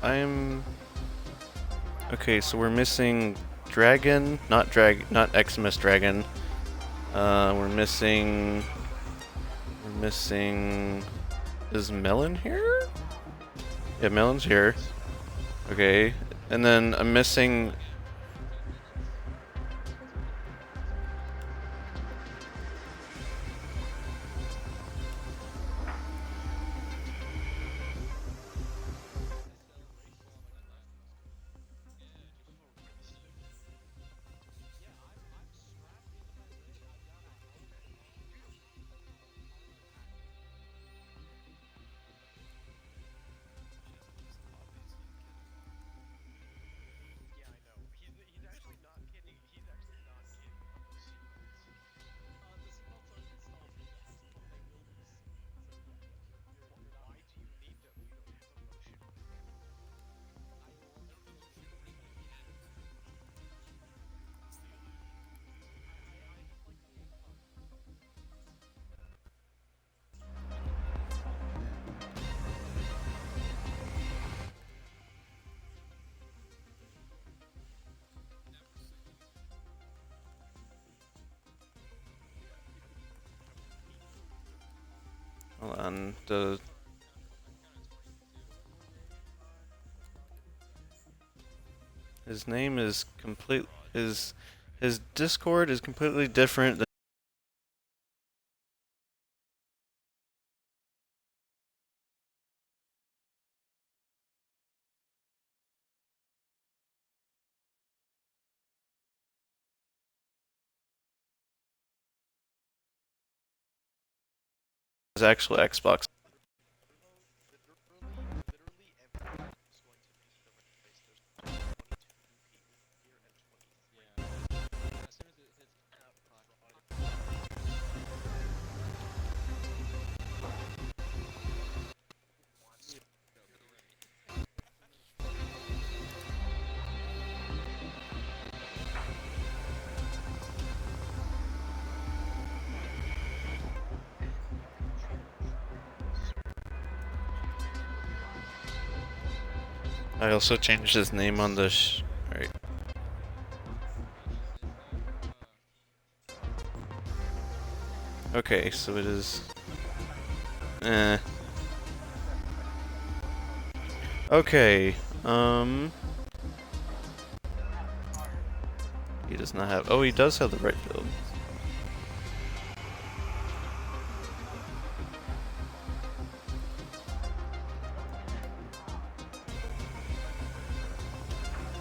I'm... Okay, so we're missing Dragon, not Xmas Dragon. We're missing... Is Melon here? Yeah, Melon's here. Okay, and then I'm missing... Hold on, his name is his Discord is completely different than his actual Xbox. I also changed his name on the Alright. Okay, so it is... Okay, he does not have... Oh, he does have the right build.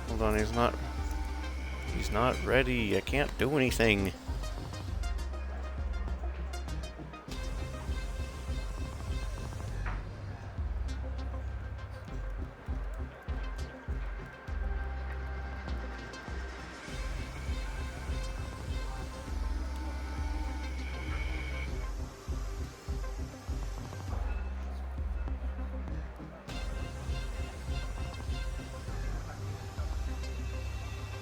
Hold on, he's not ready. I can't do anything.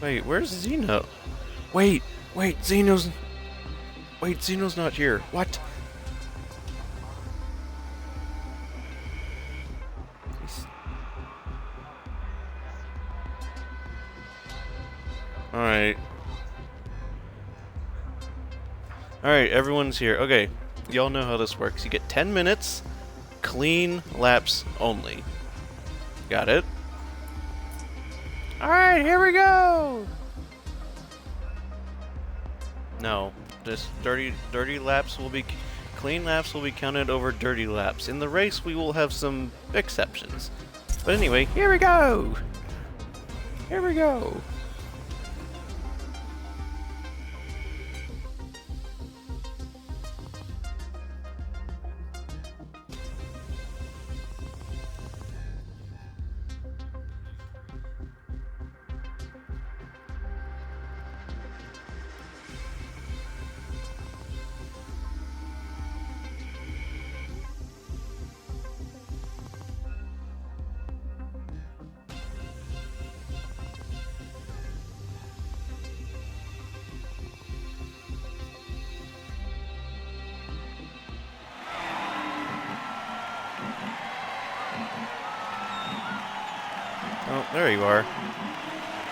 Wait, where's Zeno? Wait, Zeno's not here. What? Alright. Alright, everyone's here. Okay, y'all know how this works. You get 10 minutes, clean laps only. Got it? Alright, here we go! No, this dirty laps will be... Clean laps will be counted over dirty laps. In the race, we will have some exceptions. But anyway, here we go! Here we go! Oh, there you are.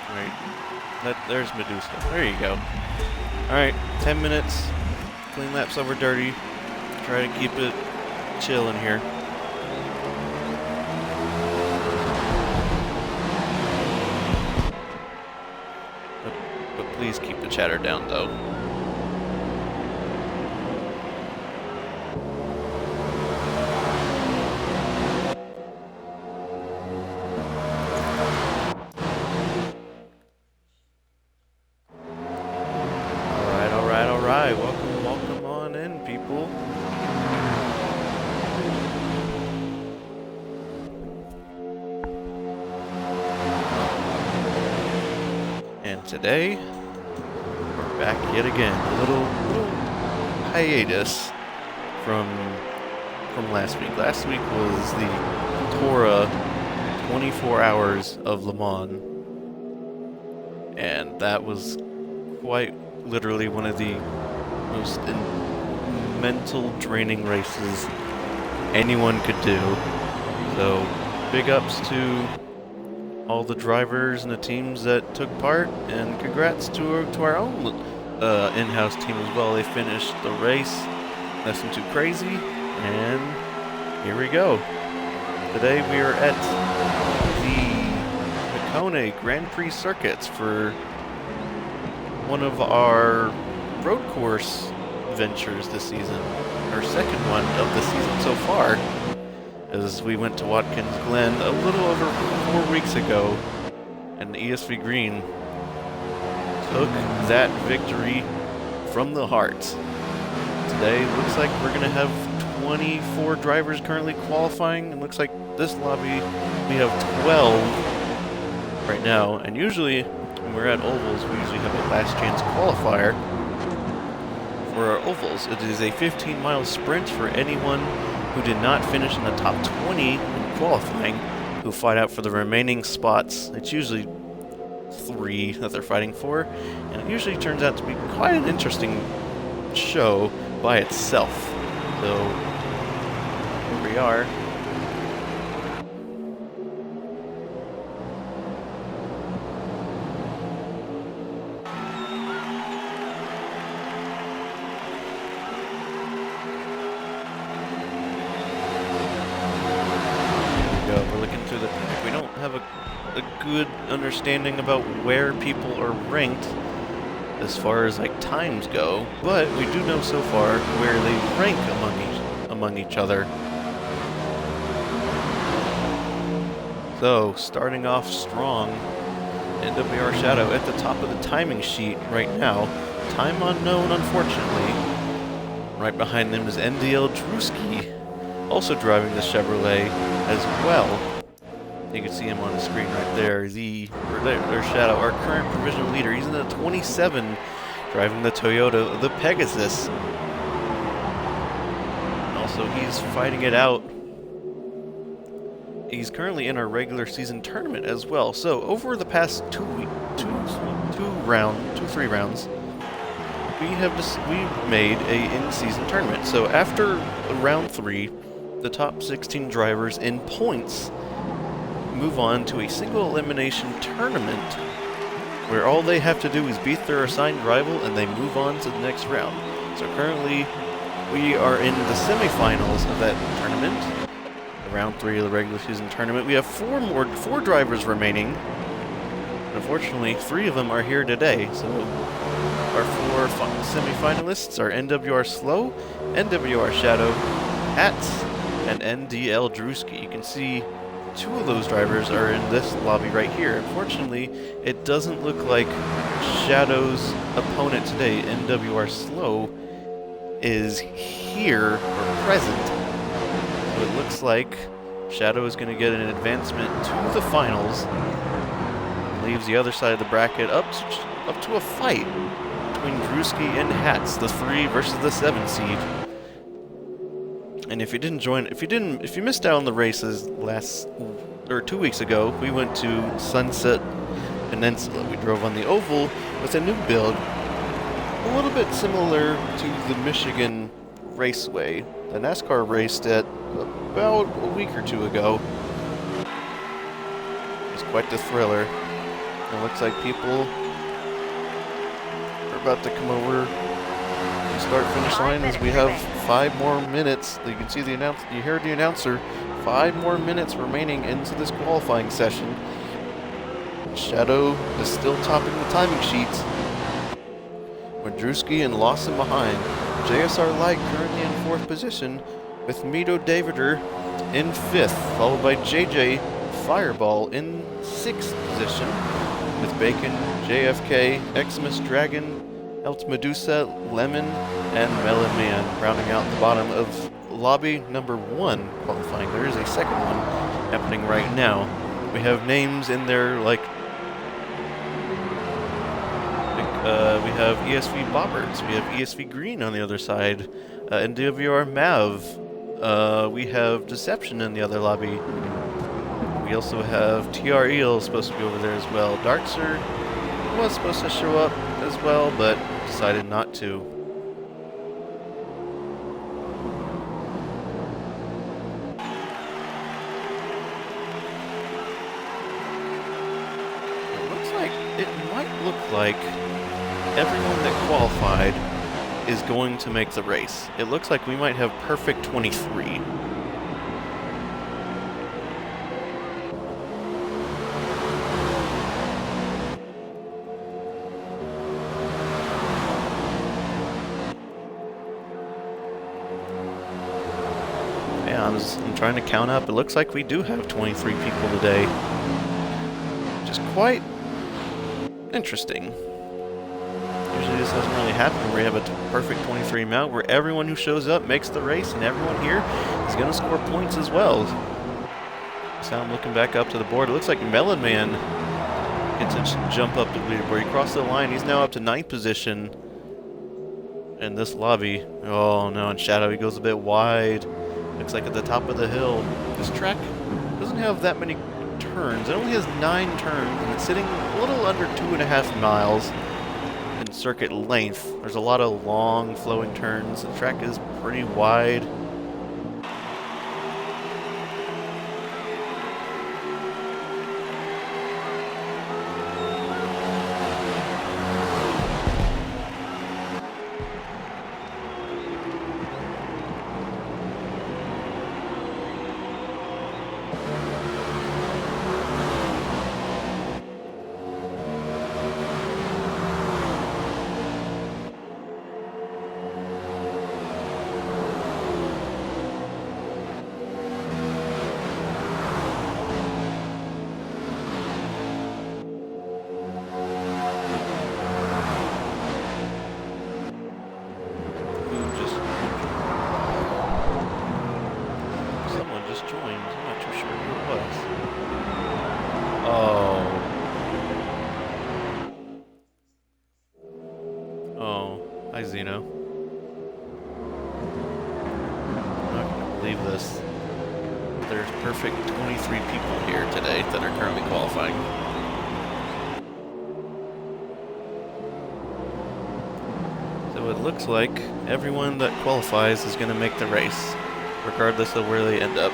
Right. There's Medusa. There you go. Alright, 10 minutes. Clean laps over dirty. Try to keep it chill in here. But please keep the chatter down, though. Alright. Welcome on in, people. And today, we're back yet again. A little hiatus from last week. Last week was the Torah 24 Hours of Le Mans. And that was quite literally one of the most mental draining races anyone could do. So, big ups to all the drivers and the teams that took part, and congrats to our own in-house team as well. They finished the race, nothing too crazy, and here we go. Today we are at the Hakone Grand Prix circuits for one of our road course ventures this season, our second one of the season so far, as we went to Watkins Glen a little over 4 weeks ago, and ESV Green took that victory from the heart. Today looks like we're going to have 24 drivers currently qualifying, and looks like this lobby we have 12 right now, and usually when we're at ovals we usually have a last chance qualifier for our ovals. It is a 15-mile sprint for anyone who did not finish in the top 20 in qualifying, who fight out for the remaining spots. It's usually 3 that they're fighting for, and it usually turns out to be quite an interesting show by itself. So, here we are. We're looking through the pack. We don't have a good understanding about where people are ranked as far as like times go, but we do know so far where they rank among each other. So, starting off strong, NWR Shadow at the top of the timing sheet right now. Time unknown, unfortunately. Right behind them is NDL Drewski, also driving the Chevrolet as well. You can see him on the screen right there. Their Shadow, our current provisional leader. He's in the 27, driving the Toyota, the Pegasus. And also, he's fighting it out. He's currently in our regular season tournament as well. So, over the past 3 rounds, we made a in-season tournament. So, after round 3, the top 16 drivers in points move on to a single elimination tournament where all they have to do is beat their assigned rival and they move on to the next round. So currently we are in the semifinals of that tournament, round 3 of the regular season tournament. We have 4 drivers remaining. Unfortunately, 3 of them are here today. So our 4 semifinalists are NWR Slow, NWR Shadow, Hats, and NDL Drewski. You can see 2 of those drivers are in this lobby right here. Unfortunately, it doesn't look like Shadow's opponent today, NWR Slow, is here or present. So it looks like Shadow is going to get an advancement to the finals. Leaves the other side of the bracket up to a fight between Drewski and Hats, the 3 versus the 7 seed. And if you missed out on the races 2 weeks ago, we went to Sunset Peninsula. We drove on the oval with a new build, a little bit similar to the Michigan Raceway. The NASCAR raced at about a week or 2 ago. It's quite the thriller. It looks like people are about to come over the start-finish line as we have 5 more minutes. You can see the you heard the announcer. 5 more minutes remaining into this qualifying session. Shadow is still topping the timing sheets. Madruski and Lawson behind. JSR Light currently in 4th position, with Mito Davider in 5th, followed by JJ Fireball in 6th position, with Bacon, JFK, Xmas Dragon, Elts Medusa, Lemon, and Melon Man rounding out the bottom of lobby number 1 qualifying. There is a second one happening right now. We have names in there like we have ESV Bobbers, we have ESV Green on the other side, NWR Mav, we have Deception in the other lobby. We also have TR Eel supposed to be over there as well. Darkser was supposed to show up as well, but decided not to. It might look like everyone that qualified is going to make the race. It looks like we might have perfect 23. Yeah, I'm trying to count up. It looks like we do have 23 people today. Which is quite interesting. Usually this doesn't really happen where we have a perfect 23 amount where everyone who shows up makes the race and everyone here is going to score points as well. So I'm looking back up to the board. It looks like Melon Man gets a jump up to the leaderboard. He crossed the line. He's now up to 9th position in this lobby. Oh no, and Shadow, he goes a bit wide. Looks like at the top of the hill. This track doesn't have that many turns. It only has 9 turns, and it's sitting a little under 2.5 miles in circuit length. There's a lot of long flowing turns. The track is pretty wide. Hi, Zeno. I'm not going to believe this. There's perfect 23 people here today that are currently qualifying. So it looks like everyone that qualifies is going to make the race, regardless of where they end up.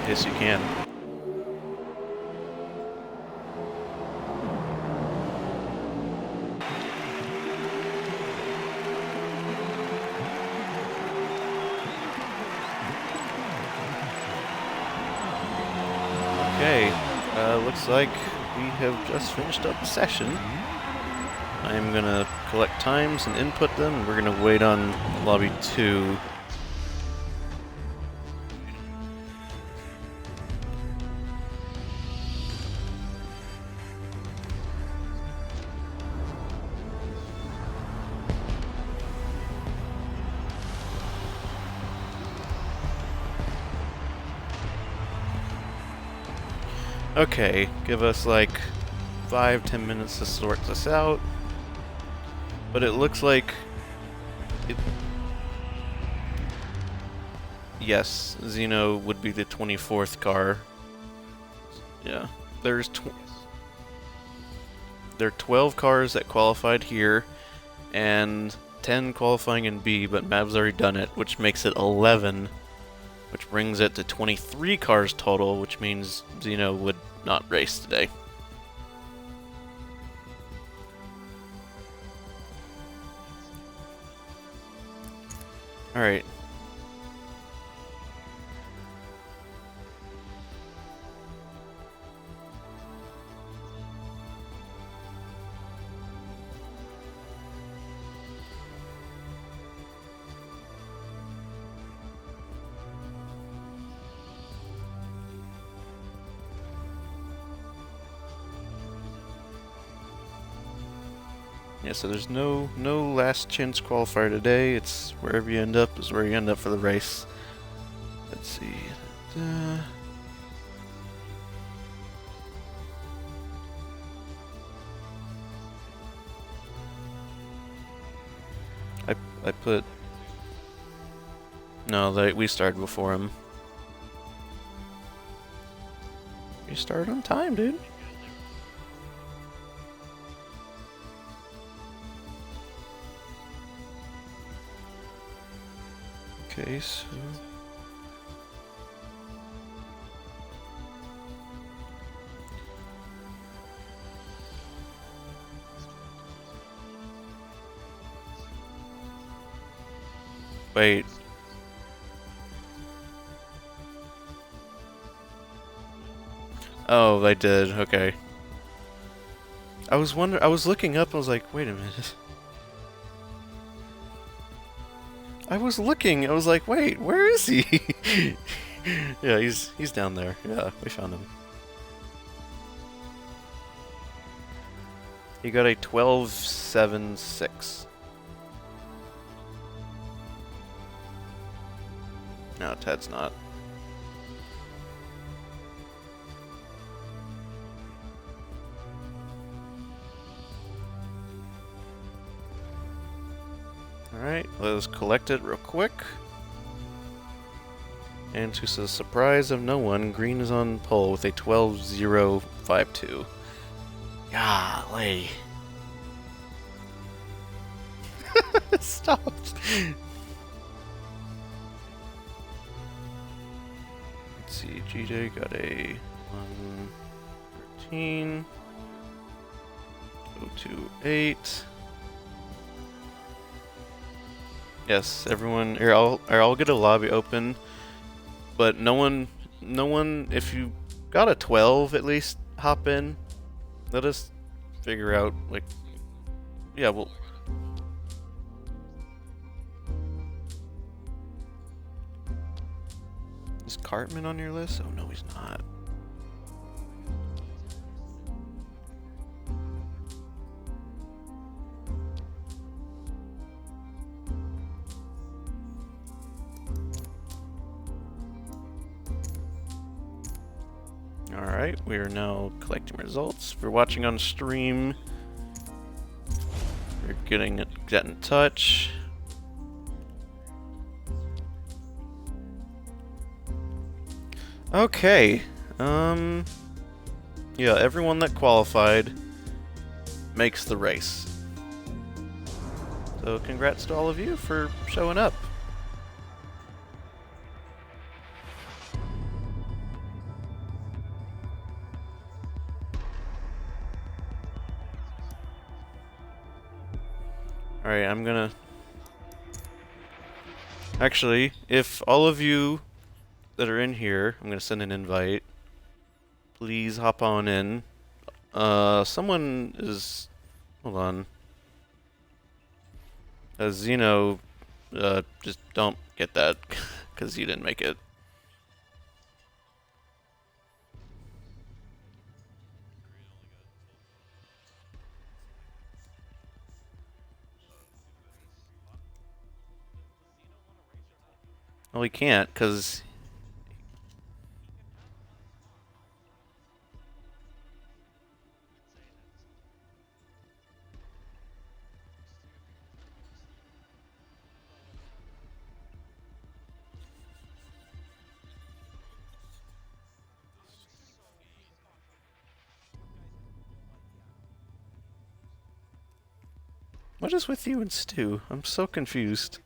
Yes, you can. Okay, looks like we have just finished up the session. I'm gonna collect times and input them, and we're gonna wait on lobby 2. Okay, give us like 5-10 minutes to sort this out. But it looks like yes, Xeno would be the 24th car. Yeah, there are 12 cars that qualified here, and 10 qualifying in B, but Mav's already done it, which makes it 11, which brings it to 23 cars total, which means Xeno would not race today. Alright. Yeah, so there's no last chance qualifier today. It's wherever you end up is where you end up for the race. Let's see. I put... No, we started before him. You started on time, dude. Okay, so... Wait. Oh, they did. Okay. I was looking up, I was like, wait a minute. I was like, wait, where is he? Yeah, he's down there. Yeah, we found him. He got a 12.76. No, Ted's not. Alright, let's collect it real quick. And to the surprise of no one, green is on pole with a 12.052. Golly. Stop. Let's see, GJ got a 113. 028. Yes, everyone. Here, I'll get a lobby open, but no one. If you got a 12, at least hop in. Let us figure out, like, yeah, well. Is Cartman on your list? Oh no, he's not. Alright, we are now collecting results. If you're watching on stream, you're get in touch. Okay, yeah, everyone that qualified makes the race. So congrats to all of you for showing up. Alright, I'm gonna... Actually, if all of you that are in here, I'm gonna send an invite. please hop on in. Someone is... Hold on. Xeno, just don't get that, because you didn't make it. Well, he can't, because... What is with you and Stu? I'm so confused.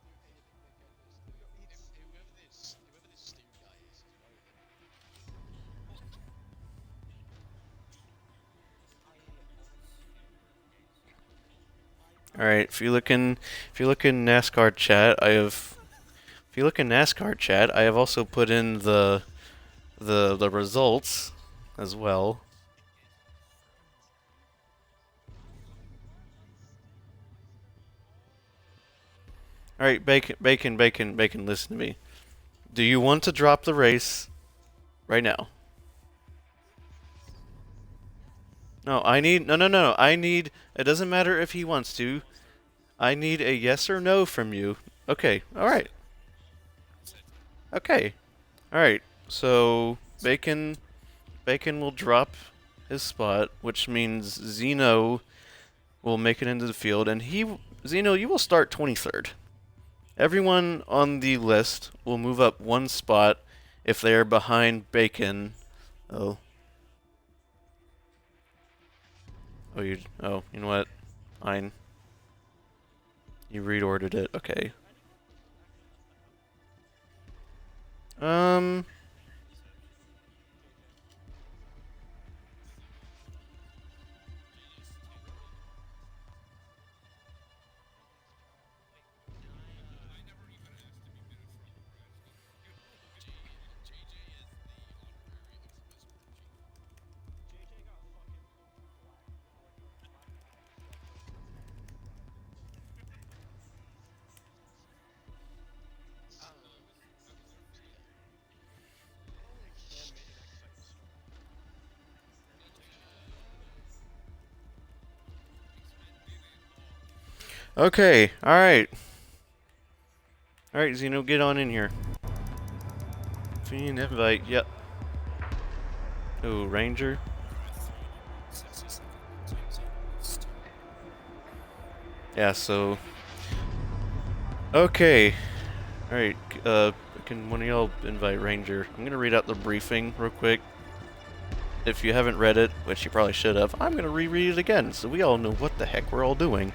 Alright, if you look in NASCAR chat, I have also put in the results as well. Alright, Bacon, listen to me. Do you want to drop the race right now? No, I need... No. I need... It doesn't matter if he wants to. I need a yes or no from you. Okay, alright. Okay. Alright, so... Bacon will drop his spot, which means Xeno will make it into the field, and Xeno, you will start 23rd. Everyone on the list will move up one spot if they are behind Bacon. Oh, you know what? Fine. You reordered it. Okay. Okay, alright. Alright, Xeno, get on in here. Fiend invite, yep. Oh, Ranger. Yeah, so... Okay. Alright, can one of y'all invite Ranger? I'm gonna read out the briefing real quick. If you haven't read it, which you probably should have, I'm gonna reread it again, so we all know what the heck we're all doing.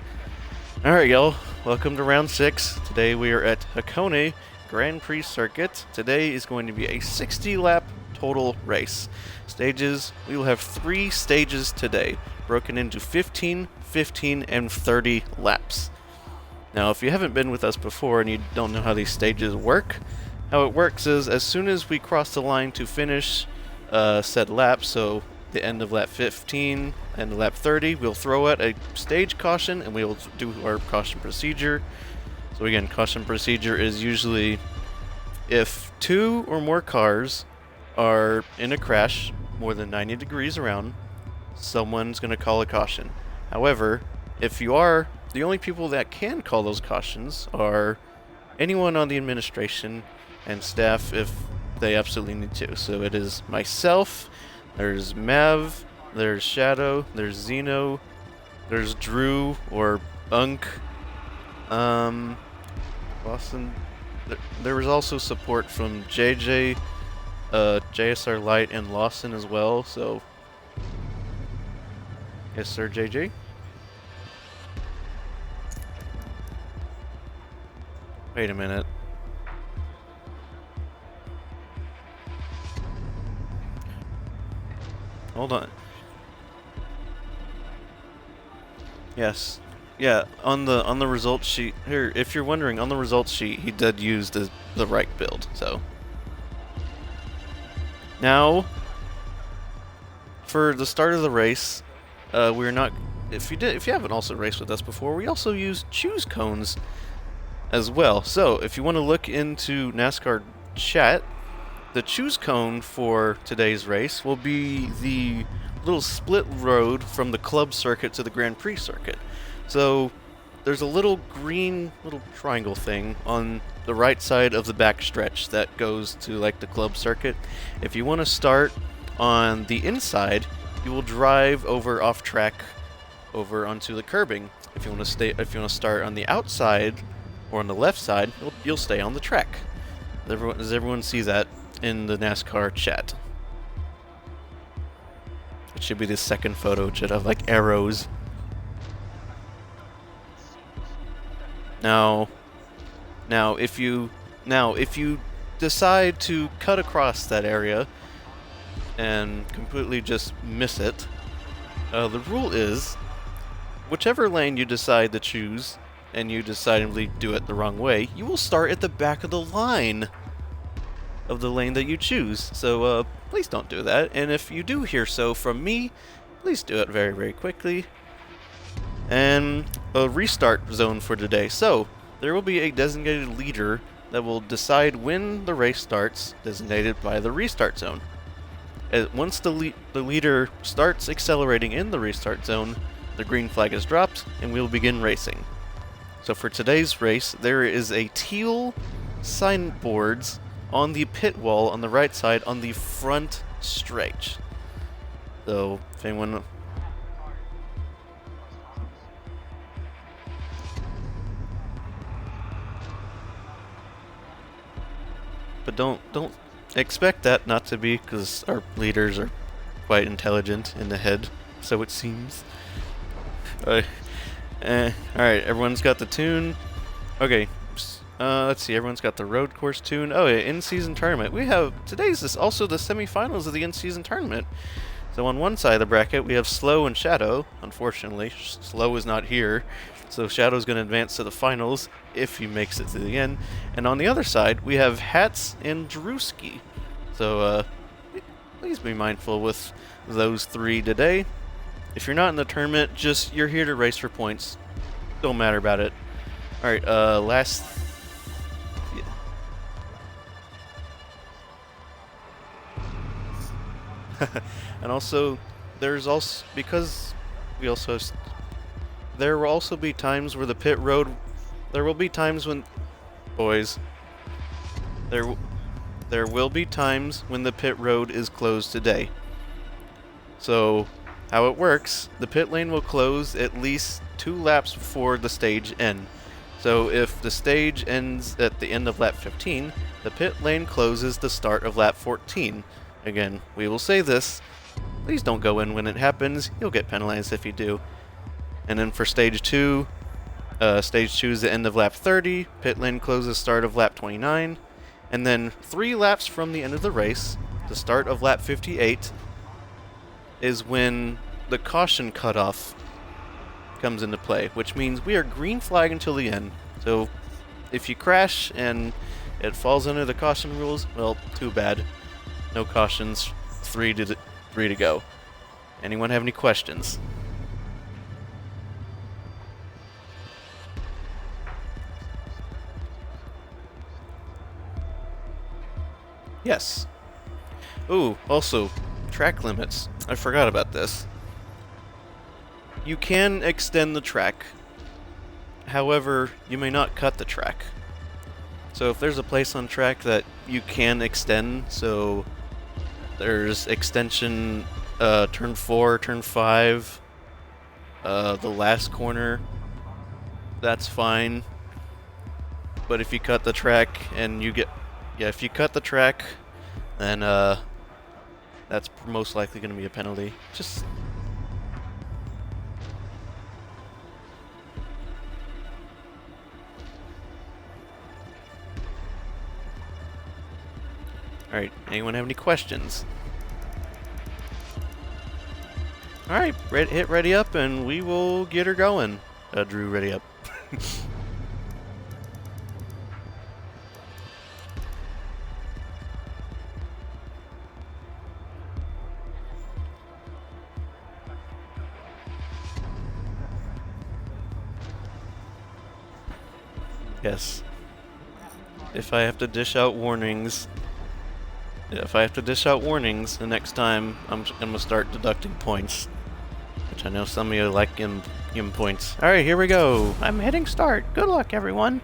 Alright, y'all. Welcome to round 6. Today we are at Hakone Grand Prix Circuit. Today is going to be a 60-lap total race. Stages, we will have 3 stages today, broken into 15, 15, and 30 laps. Now, if you haven't been with us before and you don't know how these stages work, how it works is as soon as we cross the line to finish said lap, so the end of lap 15 and lap 30, we'll throw out a stage caution and we will do our caution procedure. So again, caution procedure is usually if 2 or more cars are in a crash more than 90 degrees around, someone's going to call a caution. However, if you are, the only people that can call those cautions are anyone on the administration and staff if they absolutely need to. So it is myself, there's Mav, there's Shadow, there's Xeno, there's Drew or Unk, Boston. There was also support from JJ, JSR Light, and Lawson as well, so... Yes, sir, JJ? Wait a minute. Hold on. Yes. Yeah, on the results sheet here, if you're wondering, on the results sheet he did use the right build, so. Now for the start of the race, we're not. If you haven't also raced with us before, we also use choose cones as well. So if you want to look into NASCAR chat, the choose cone for today's race will be the little split road from the club circuit to the Grand Prix circuit. So there's a little green little triangle thing on the right side of the back stretch that goes to like the club circuit. If you want to start on the inside, you will drive over off track over onto the curbing. If you want to start on the outside or on the left side, you'll stay on the track. Does everyone see that in the NASCAR chat? It should be the second photo, should have like arrows. Now if you decide to cut across that area and completely just miss it, the rule is, whichever lane you decide to choose, and you decidedly do it the wrong way, you will start at the back of the line of the lane that you choose. So please don't do that, and if you do hear so from me, please do it very, very quickly. And a restart zone for today. So there will be a designated leader that will decide when the race starts, designated by the restart zone. Once the leader starts accelerating in the restart zone, the green flag is dropped, and we'll begin racing. So for today's race, there is a teal signboards on the pit wall on the right side on the front stretch. So if anyone... But don't expect that not to be, because our leaders are quite intelligent in the head, so it seems. Alright, everyone's got the tune. Okay, let's see, everyone's got the road course tune. Oh yeah, in-season tournament. Today's is also the semifinals of the in-season tournament. So on one side of the bracket, we have Slow and Shadow. Unfortunately, Slow is not here. So Shadow's going to advance to the finals if he makes it to the end. And on the other side, we have Hats and Drewski. So please be mindful with those three today. If you're not in the tournament, you're here to race for points. Don't matter about it. Alright, last... Yeah. And also, there will also be times where the pit road... There will be times when... Boys. There will be times when the pit road is closed today. So, how it works, the pit lane will close at least 2 laps before the stage end. So if the stage ends at the end of lap 15, the pit lane closes the start of lap 14. Again, we will say this, please don't go in when it happens, you'll get penalized if you do. And then for stage 2 is the end of lap 30, pit lane closes start of lap 29, and then 3 laps from the end of the race, the start of lap 58, is when the caution cutoff comes into play, which means we are green flag until the end. So if you crash and it falls under the caution rules, well, too bad. No cautions, 3 to go. Anyone have any questions? Yes. Ooh, also, track limits. I forgot about this. You can extend the track. However, you may not cut the track. So if there's a place on track that you can extend, so there's extension turn 4, turn 5, the last corner, that's fine. But if you cut the track and if you cut the track, then that's most likely going to be a penalty. Alright, anyone have any questions? Alright, hit ready up and we will get her going. Drew, ready up. Yes. If I have to dish out warnings... the next time I'm gonna start deducting points. Which I know some of you like give points. Alright, here we go. I'm hitting start. Good luck, everyone.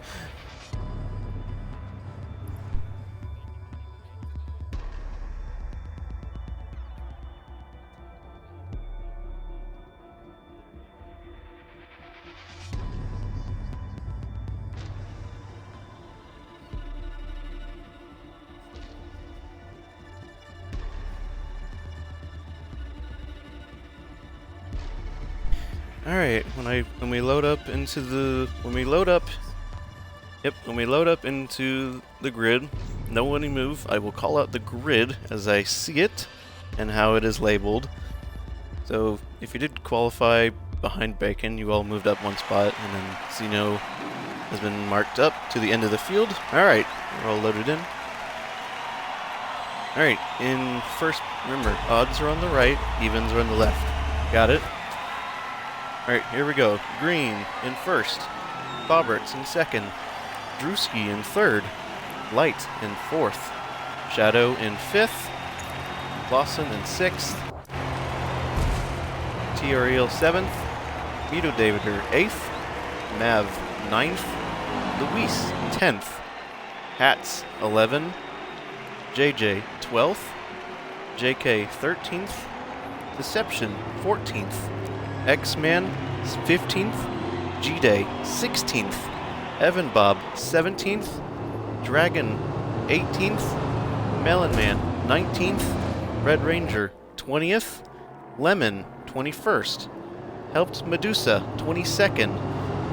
Alright, when we load up into the grid, no one move. I will call out the grid as I see it and how it is labeled. So if you did qualify behind Bacon, you all moved up one spot, and then Zeno has been marked up to the end of the field. Alright, we're all loaded in. Alright, in first, remember, odds are on the right, evens are on the left. Got it? Alright, here we go. Green in first, Boberts in second, Drewski in third, Light in fourth, Shadow in fifth, Lawson in sixth, T-Ariel seventh, Vito Davider eighth, Mav ninth, Luis 10th, Hats 11, JJ 12th, JK 13th, Deception 14th, X-Man 15th, G-Day 16th, Evan Bob 17th, Dragon 18th, Melon Man 19th, Red Ranger 20th, Lemon 21st, Helped Medusa 22nd,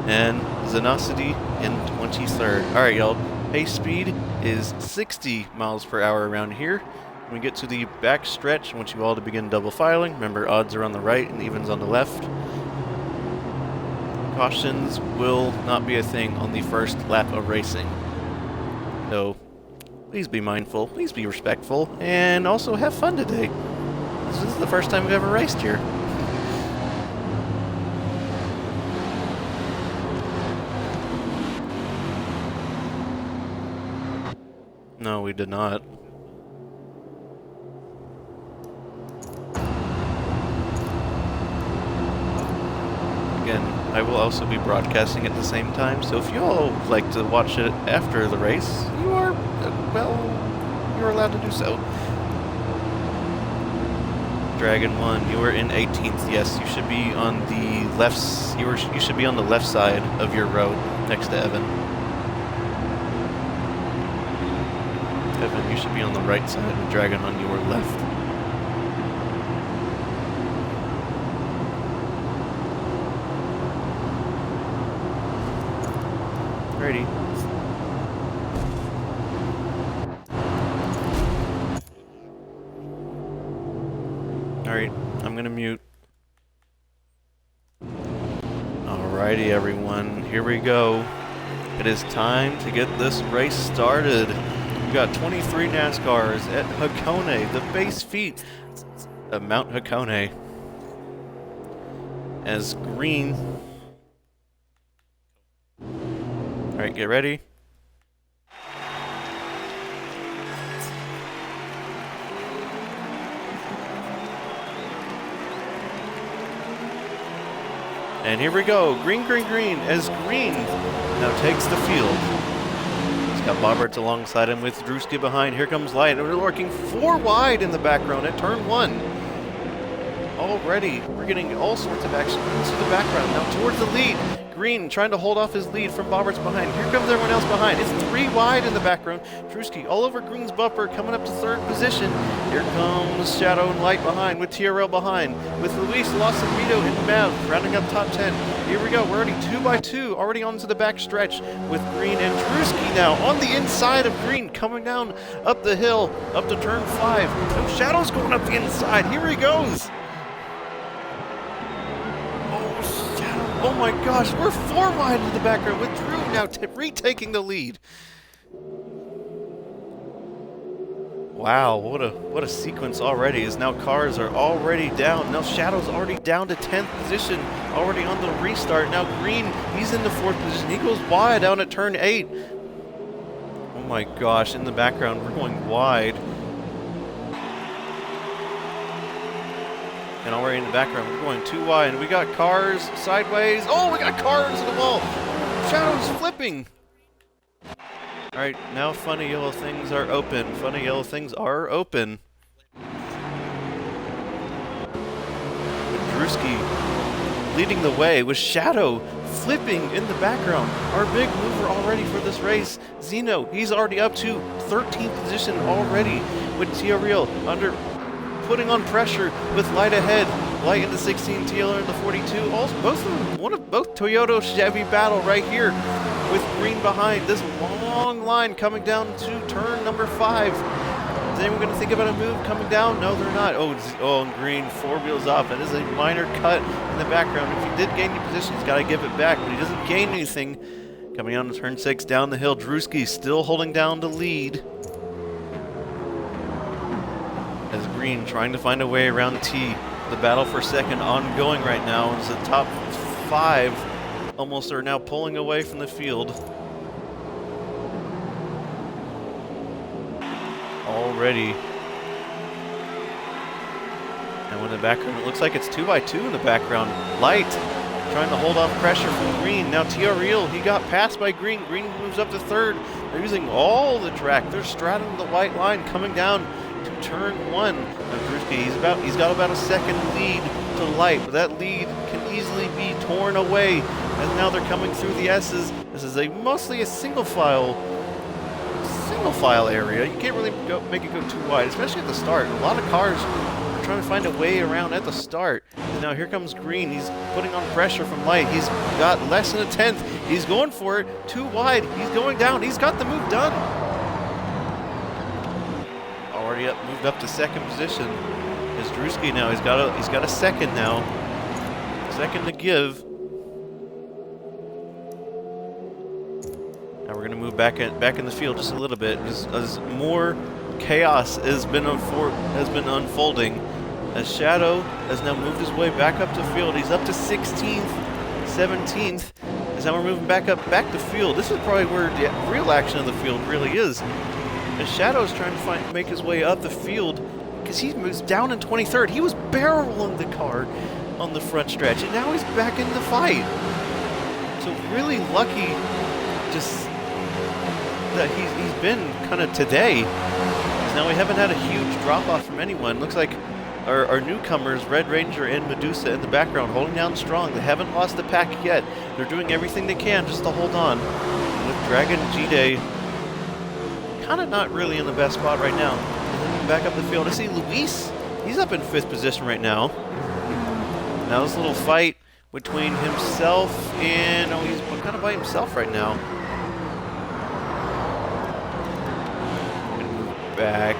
and Xenocity in 23rd. Alright, y'all. Pace speed is 60 miles per hour around here. When we get to the back stretch, I want you all to begin double filing. Remember, odds are on the right and evens on the left. Cautions will not be a thing on the first lap of racing. So, please be mindful, please be respectful, and also have fun today. This is the first time we've ever raced here. No, we did not. Again, I will also be broadcasting at the same time, so if you all like to watch it after the race, you are, well, you're allowed to do so. Dragon 1, you were in 18th. Yes, you should be on the left. You should be on the left side of your road, next to Evan. Evan, you should be on the right side, with Dragon on your left. Alrighty. Alright, I'm gonna mute. Alrighty, everyone, here we go. It is time to get this race started. We got 23 NASCARs at Hakone, the base feat of Mount Hakone. As green. Alright, get ready. And here we go. Green, green, green. As green now takes the field. He's got Boberts alongside him with Drewski behind. Here comes Light. We're working 4 wide in the background at turn 1. Already, we're getting all sorts of action into the background. Now towards the lead. Green trying to hold off his lead from Boberts behind. Here comes everyone else behind. It's 3 wide in the background. Drewski all over Green's bumper, coming up to 3rd position. Here comes Shadow and Light behind, with TRL behind, with Luis, Lawson, Vito, and Mav rounding up top 10. Here we go. We're already 2 by 2, already onto the back stretch with Green and Drewski now on the inside of Green, coming down up the hill, up to turn 5. No, Shadow's going up the inside. Here he goes. Oh my gosh, we're 4 wide in the background with Drew now retaking the lead. Wow, what a sequence already, as now cars are already down. Now Shadow's already down to 10th position, already on the restart. Now Green, he's in the 4th position. He goes wide down at turn 8. Oh my gosh, in the background, we're going wide. And already in the background, we're going too wide. And we got cars sideways. Oh, we got cars in the wall. Shadow's flipping. All right, now funny yellow things are open. Funny yellow things are open. Drewski leading the way with Shadow flipping in the background. Our big mover already for this race. Zeno, he's already up to 13th position already with Tia Real under putting on pressure with Light ahead. Light in the 16, TLR in the 42. Also, both Toyota Chevy battle right here with Green behind. This long line coming down to turn number 5. Is anyone going to think about a move coming down? No, they're not. Oh, and Green 4 wheels off. That is a minor cut in the background. If he did gain any position, he's got to give it back, but he doesn't gain anything. Coming on to turn 6 down the hill, Drewski still holding down the lead. As Green trying to find a way around T. The battle for second ongoing right now as the top 5 almost are now pulling away from the field. Already. And in the background, it looks like it's 2x2 in the background. Light trying to hold off pressure from Green. Now TRL, he got passed by Green. Green moves up to 3rd. They're using all the track. They're straddling the white line coming down to turn 1. Now Drewski, he's got about a second lead to Light, but that lead can easily be torn away as now they're coming through the S's. This is mostly a single file area. You can't really make it go too wide, especially at the start. A lot of cars are trying to find a way around at the start. And now here comes Green. He's putting on pressure from Light. He's got less than a 10th. He's going for it. Too wide. He's going down. He's got the move done. Already moved up to 2nd position. Is Drewski now. He's got a second now. Second to give. Now we're going to move back in the field just a little bit, as more chaos has been unfolding. As Shadow has now moved his way back up to field. He's up to 16th, 17th. As now we're moving back to field. This is probably where the real action of the field really is. As Shadow is trying to make his way up the field, because he moves down in 23rd. He was barreling the car on the front stretch, and now he's back in the fight. So really lucky, just that he's been kind of today. Now we haven't had a huge drop-off from anyone. Looks like our newcomers, Red Ranger and Medusa in the background, holding down strong. They haven't lost the pack yet. They're doing everything they can just to hold on. With Dragon Xite kind of not really in the best spot right now. Back up the field. I see Luis. He's up in 5th position right now. Now this little fight between himself and... Oh, he's kind of by himself right now. Back.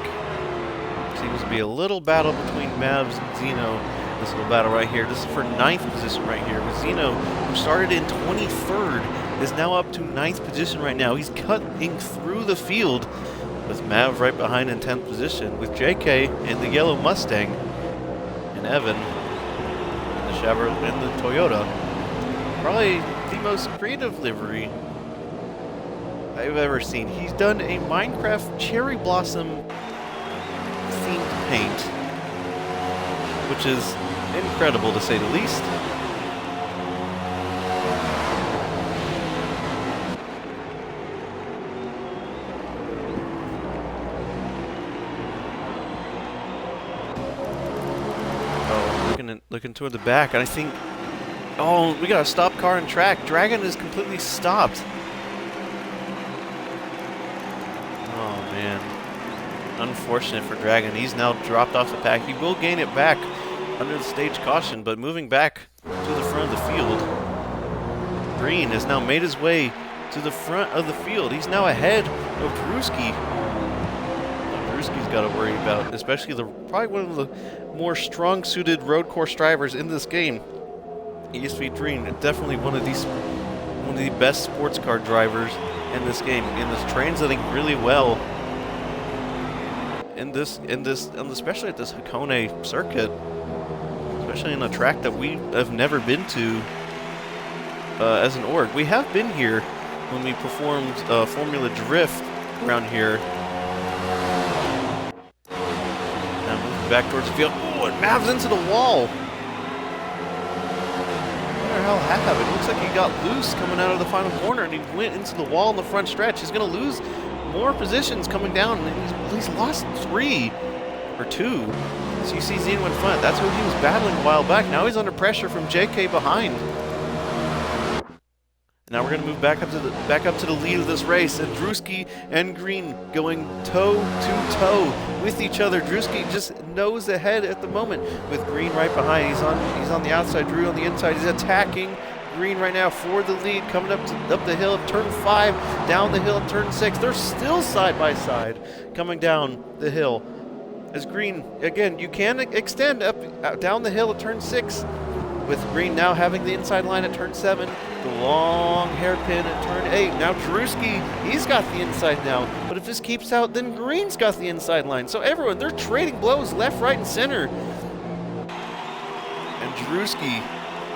Seems to be a little battle between Mavs and Zeno. This little battle right here. This is for 9th position right here. With Zeno, who started in 23rd, is now up to 9th position right now. He's cutting through the field with Mav right behind in 10th position. With JK in the yellow Mustang and Evan in the Chevrolet and the Toyota. Probably the most creative livery I've ever seen. He's done a Minecraft cherry blossom themed paint, which is incredible to say the least. Oh, looking toward the back, and I think, oh, we got a stop car and track. Dragon is completely stopped. Unfortunate for Dragon. He's now dropped off the pack. He will gain it back under the stage caution, but moving back to the front of the field. Green has now made his way to the front of the field. He's now ahead of Drewski. Drewski's got to worry about, especially probably one of the more strong-suited road course drivers in this game. ESV Green, definitely one of the best sports car drivers in this game, and is translating really well especially at this Hakone circuit, especially in a track that we have never been to as an org. We have been here when we performed Formula Drift around here. Now moving back towards the field. Oh, it mavs into the wall. What the hell happened? It looks like he got loose coming out of the final corner, and he went into the wall in the front stretch. He's going to lose more positions coming down, and he's lost 3 or 2. So you see Xite went front. That's who he was battling a while back. Now he's under pressure from JK behind. Now we're going to move back up to the lead of this race, and Drewski and Green going toe to toe with each other. Drewski just nose ahead at the moment with Green right behind. He's on the outside, Drew on the inside. He's attacking Green right now for the lead, coming up the hill of turn 5, down the hill of turn 6. They're still side by side coming down the hill. As Green, again, you can extend up down the hill of turn 6 with Green now having the inside line at turn 7, the long hairpin at turn 8. Now Drewski, he's got the inside now, but if this keeps out, then Green's got the inside line. So everyone, they're trading blows left, right, and center. And Drewski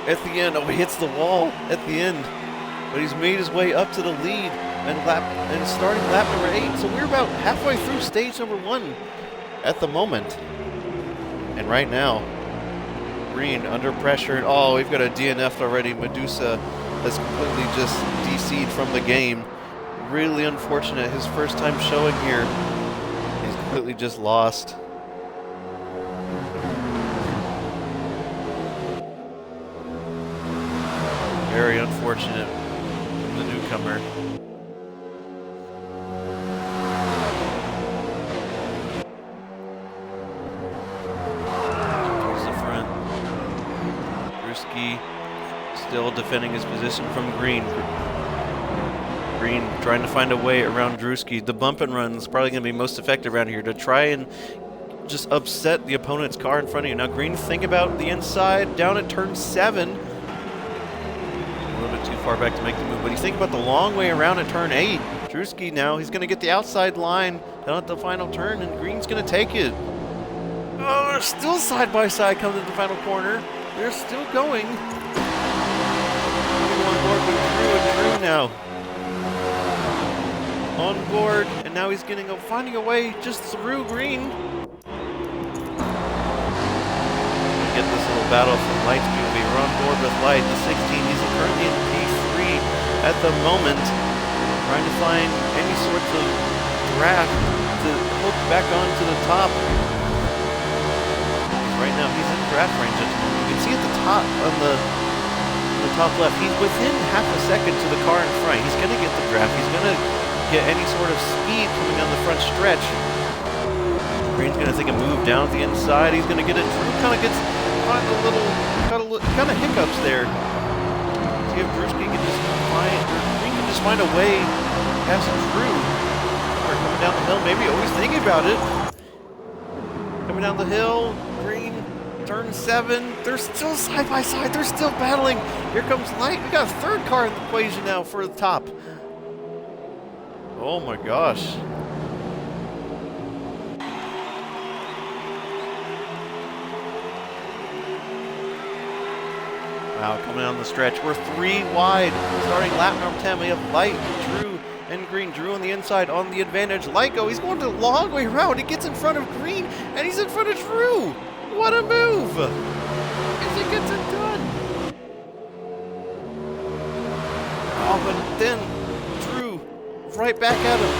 at the end, oh, he hits the wall at the end, but he's made his way up to the lead and starting lap number 8. So we're about halfway through stage number 1 at the moment. And right now, Green under pressure. Oh, we've got a DNF already. Medusa has completely just DC'd from the game. Really unfortunate. His first time showing here. He's completely just lost. Very unfortunate from the newcomer. Still defending his position from Green. Green trying to find a way around Drewski. The bump and run is probably going to be most effective around here to try and just upset the opponent's car in front of you. Now Green, think about the inside down at turn 7. A little bit too far back to make the move, but you think about the long way around at turn 8. Drewski now, he's going to get the outside line down at the final turn, and Green's going to take it. Oh, they're still side by side coming to the final corner. They're still going. On board with Drew now. On board, and now he's finding a way just through Green. Get this little battle from Lightspeed. We're on board with Light, the 16. He's currently in P3 at the moment, trying to find any sorts of draft to hook back onto the top. Right now, he's in draft range at the moment. You can see at the top on the top left, he's within half a second to the car in front. He's going to get the draft. He's going to get any sort of speed coming down the front stretch. Green's going to take a move down the inside. He's going to get it. Drew kind of gets kind of hiccups there. See if Drewski can just find a way past Drew. Or coming down the hill, maybe always thinking about it. Coming down the hill, Green. Turn 7, they're still side by side, they're still battling. Here comes Light. We got a third car in the equation now for the top. Oh my gosh. Wow, coming down the stretch. We're 3 wide. Starting lap number 10, we have Light, Drew, and Green. Drew on the inside on the advantage. Light he's going the long way around. He gets in front of Green, and he's in front of Drew. What a move! As he gets it done. Oh, but then Drew right back at him.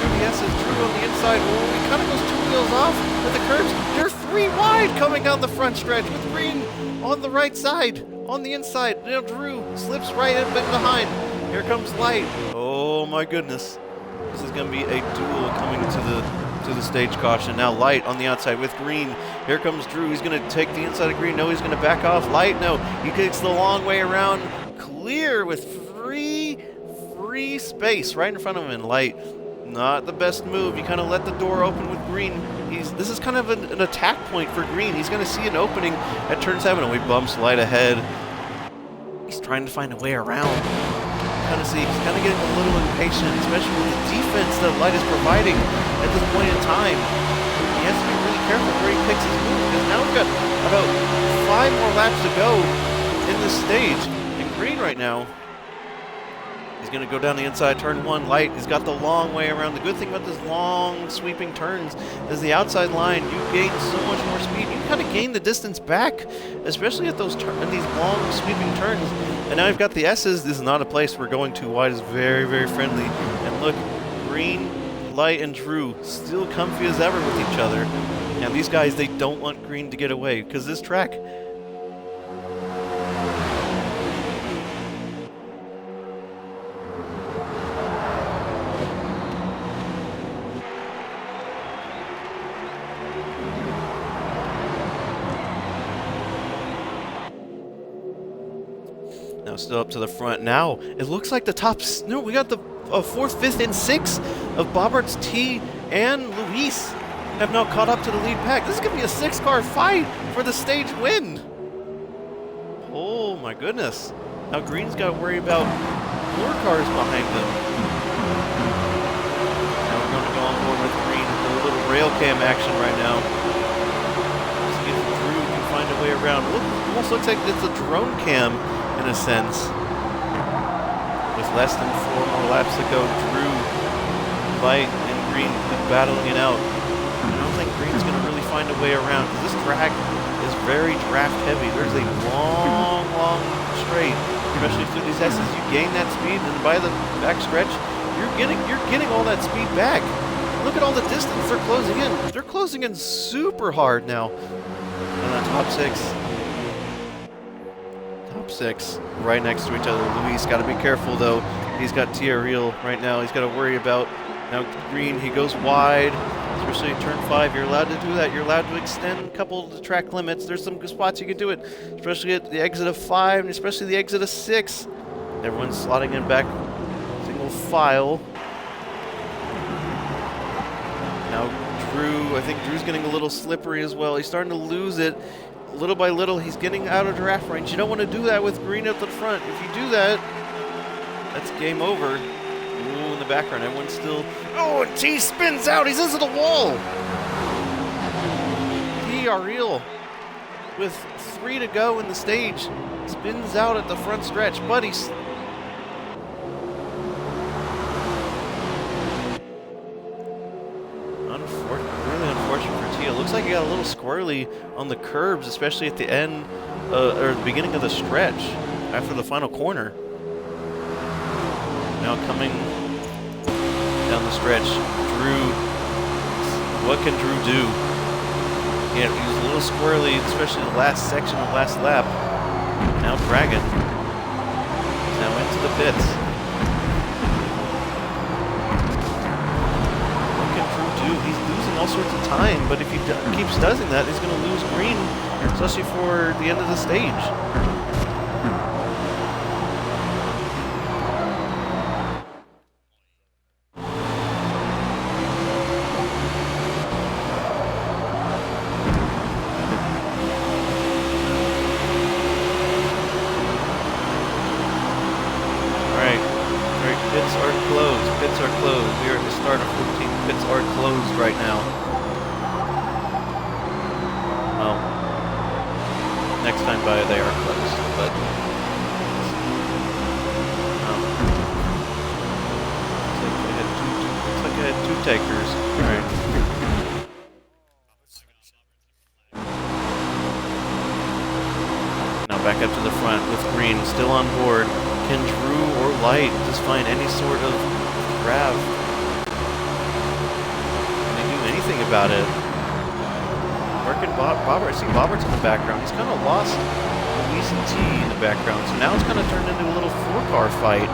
Through the S's, Drew on the inside. Oh, he kind of goes 2 wheels off with the curbs. They're 3 wide coming down the front stretch with Green on the right side, on the inside. Now Drew slips right in behind. Here comes Light. Oh my goodness. This is going to be a duel coming to the stage caution. Now Light on the outside with Green. Here comes Drew. He's going to take the inside of Green. No, he's going to back off. Light, no. He takes the long way around. Clear with free space right in front of him. And Light, not the best move. You kind of let the door open with Green. This is kind of an attack point for Green. He's going to see an opening at turn 7, and we bumps Light ahead. He's trying to find a way around. kind of see he's kind of getting a little impatient, especially with the defense that Light is providing at this point in time. He has to be really careful where he picks his move, because now we've got about 5 more laps to go in this stage. And Green right now, he's going to go down the inside, turn 1, Light. He's got the long way around. The good thing about this long sweeping turns is the outside line, you gain so much more speed. You kind of gain the distance back, especially at those these long sweeping turns. And now we've got the S's. This is not a place where going too wide is very, very friendly. And look, Green, Light, and Drew still comfy as ever with each other. And these guys, they don't want Green to get away, because this track... Now still up to the front. Now, it looks like the top... No, we got the 4th, 5th, and 6th of Bobbert's T and Luis have now caught up to the lead pack. This is going to be a 6-car fight for the stage win. Oh my goodness. Now Green's got to worry about 4 cars behind him. Now we're going to go on board with Green with a little rail cam action right now. See if Drew can find a way around. Look, almost looks like it's a drone cam in a sense. With less than 4 more laps to go, Drew, Light, and Green battling it out. I don't think Green's going to really find a way around, because this track is very draft heavy. There's a long, long straight, especially through these S's. You gain that speed, and by the back stretch, you're getting all that speed back. Look at all the distance they're closing in. They're closing in super hard now. And the top 6 right next to each other. Luis got to be careful though. He's got Tia Real right now. He's got to worry about now Green. He goes wide, especially in turn 5. You're allowed to do that. You're allowed to extend a couple of the track limits. There's some good spots you can do it, especially at the exit of 5 and especially the exit of 6. Everyone's slotting in back single file. Now Drew, I think Drew's getting a little slippery as well. He's starting to lose it. Little by little, he's getting out of draft range. You don't want to do that with Green at the front. If you do that, that's game over. Ooh, in the background, everyone's still... Oh, and T spins out. He's into the wall. T, Ariel, with 3 to go in the stage, spins out at the front stretch. But he's... Looks like he got a little squirrely on the curbs, especially at the end, or the beginning of the stretch, after the final corner. Now coming down the stretch, Drew, what can Drew do? Yeah, he was a little squirrely, especially the last section of last lap. Now Dragon is now into the pits. What can Drew do? He's losing all sorts of time, but if he keeps doing that, he's going to lose Green, especially for the end of the stage. Pits are closed. We are at the start of 14. Pits are closed right now. Well, next time by they are closed, but looks like I had two takers. All right. Now back up to the front with Green still on board. Can Drew or Light just find any sort of grab? Can they do anything about it? Working Bobbert. I see Bobbert's in the background. He's kind of lost Luis and T in the background. So now it's kind of turned into a little 4-car fight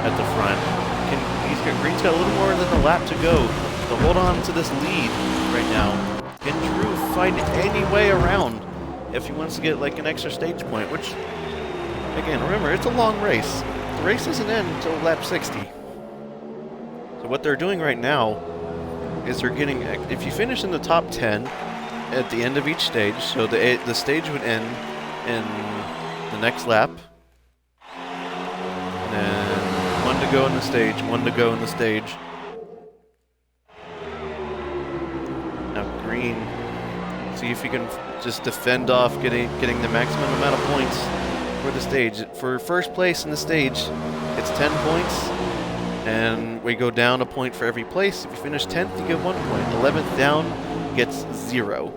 at the front. Green's got a little more than a lap to go to hold on to this lead right now. Can Drew find any way around if he wants to get like an extra stage point, which... Again, remember, it's a long race. The race doesn't end until lap 60. So what they're doing right now is they're getting... If you finish in the top 10 at the end of each stage, so the stage would end in the next lap. And then to go in the stage. 1 to go in the stage. Now green. See if he can just defend off getting the maximum amount of points for the stage. For first place in the stage, it's 10 points. And we go down a point for every place. If you finish 10th, you get 1 point. 11th down gets 0. At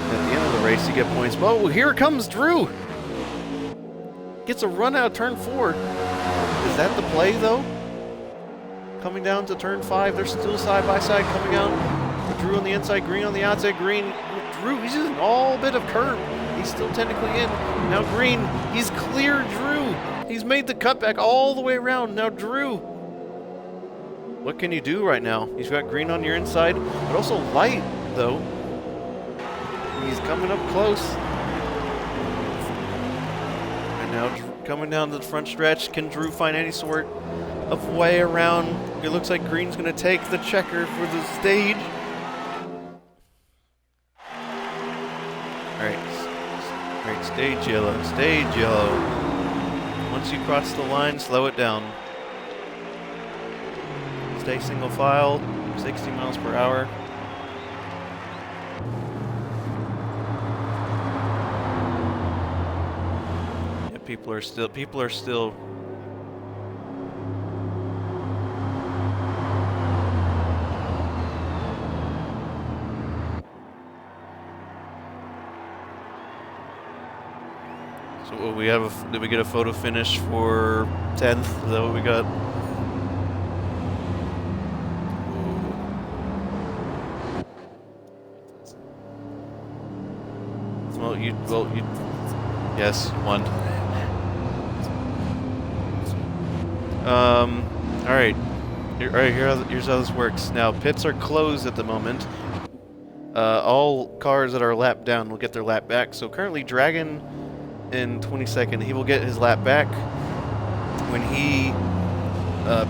the end of the race, you get points. Oh, here comes Drew! Gets a run out of turn 4. Is that the play, though? Coming down to turn 5, they're still side by side coming out. Drew on the inside, green on the outside, green. Drew, he's just an all bit of curb. He's still technically in. Now green, he's cleared Drew. He's made the cutback all the way around. Now Drew. What can you do right now? He's got green on your inside, but also light, though. He's coming up close. And now Drew, coming down to the front stretch. Can Drew find any sort of way around? It looks like green's going to take the checker for the stage. Alright, stage yellow, stage yellow. Once you cross the line, slow it down. Stay single file, 60 miles per hour. Yeah, people are still So we have did we get a photo finish for 10th? Is that what we got? Well, you, yes, won. All right. Here's how this works. Now, pits are closed at the moment. All cars that are lapped down will get their lap back. So currently, Dragon in 22nd, he will get his lap back when he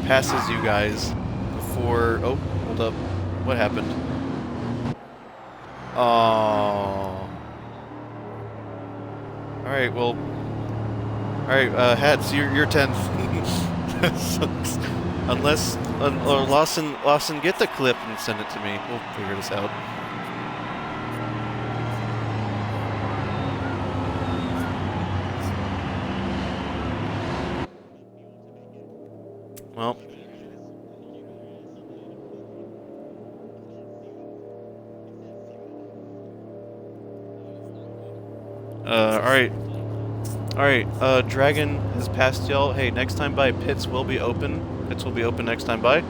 passes you guys before. Oh, hold up. What happened? Oh. Alright, well... Alright, Hats, you're 10th. That sucks. Unless... or Lawson, get the clip and send it to me. We'll figure this out. Well... Alright, Dragon has passed y'all. Hey, next time by, pits will be open. Pits will be open next time by.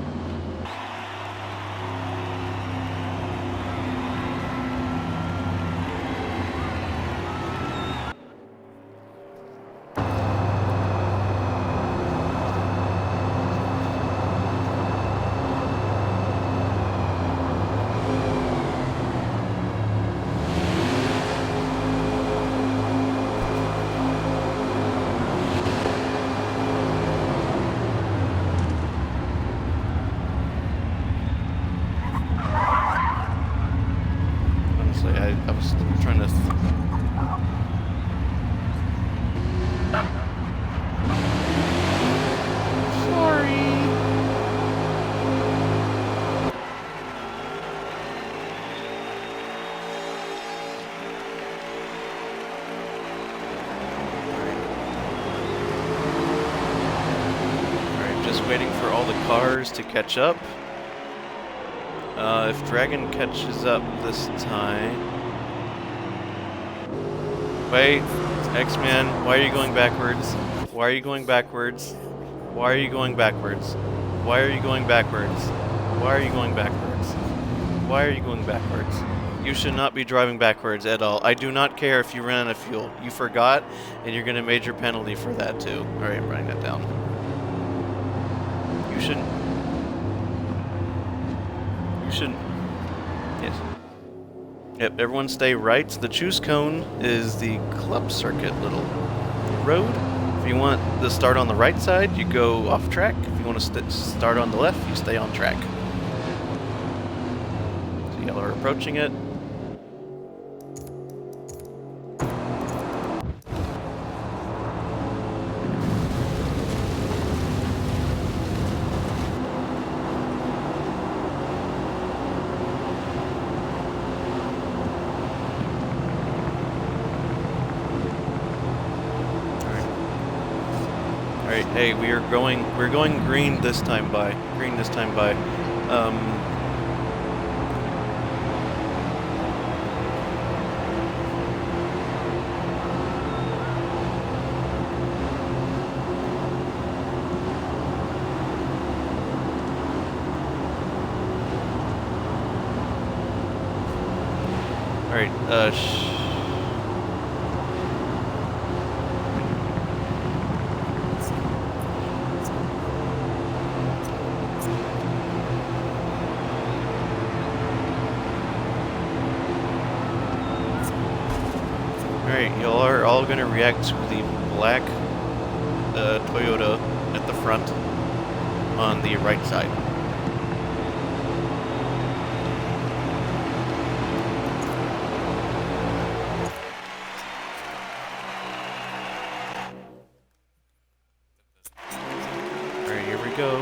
I was trying to... Sorry! Alright, just waiting for all the cars to catch up. If Dragon catches up this time... Wait, X-Man, why are you going backwards? Why are you going backwards? Why are you going backwards? Why are you going backwards? Why are you going backwards? Why are you going backwards? You should not be driving backwards at all. I do not care if you ran out of fuel. You forgot, and you're going to major penalty for that too. Alright, I'm writing that down. You shouldn't... Yes. Yep, everyone stay right. The choose cone is the club circuit little road. If you want to start on the right side, you go off track. If you want to start on the left, you stay on track. So y'all are approaching it. Hey, we're going green this time by. Green this time by. Alright, Alright, y'all are all gonna react to the black Toyota at the front on the right side. Alright, here we go.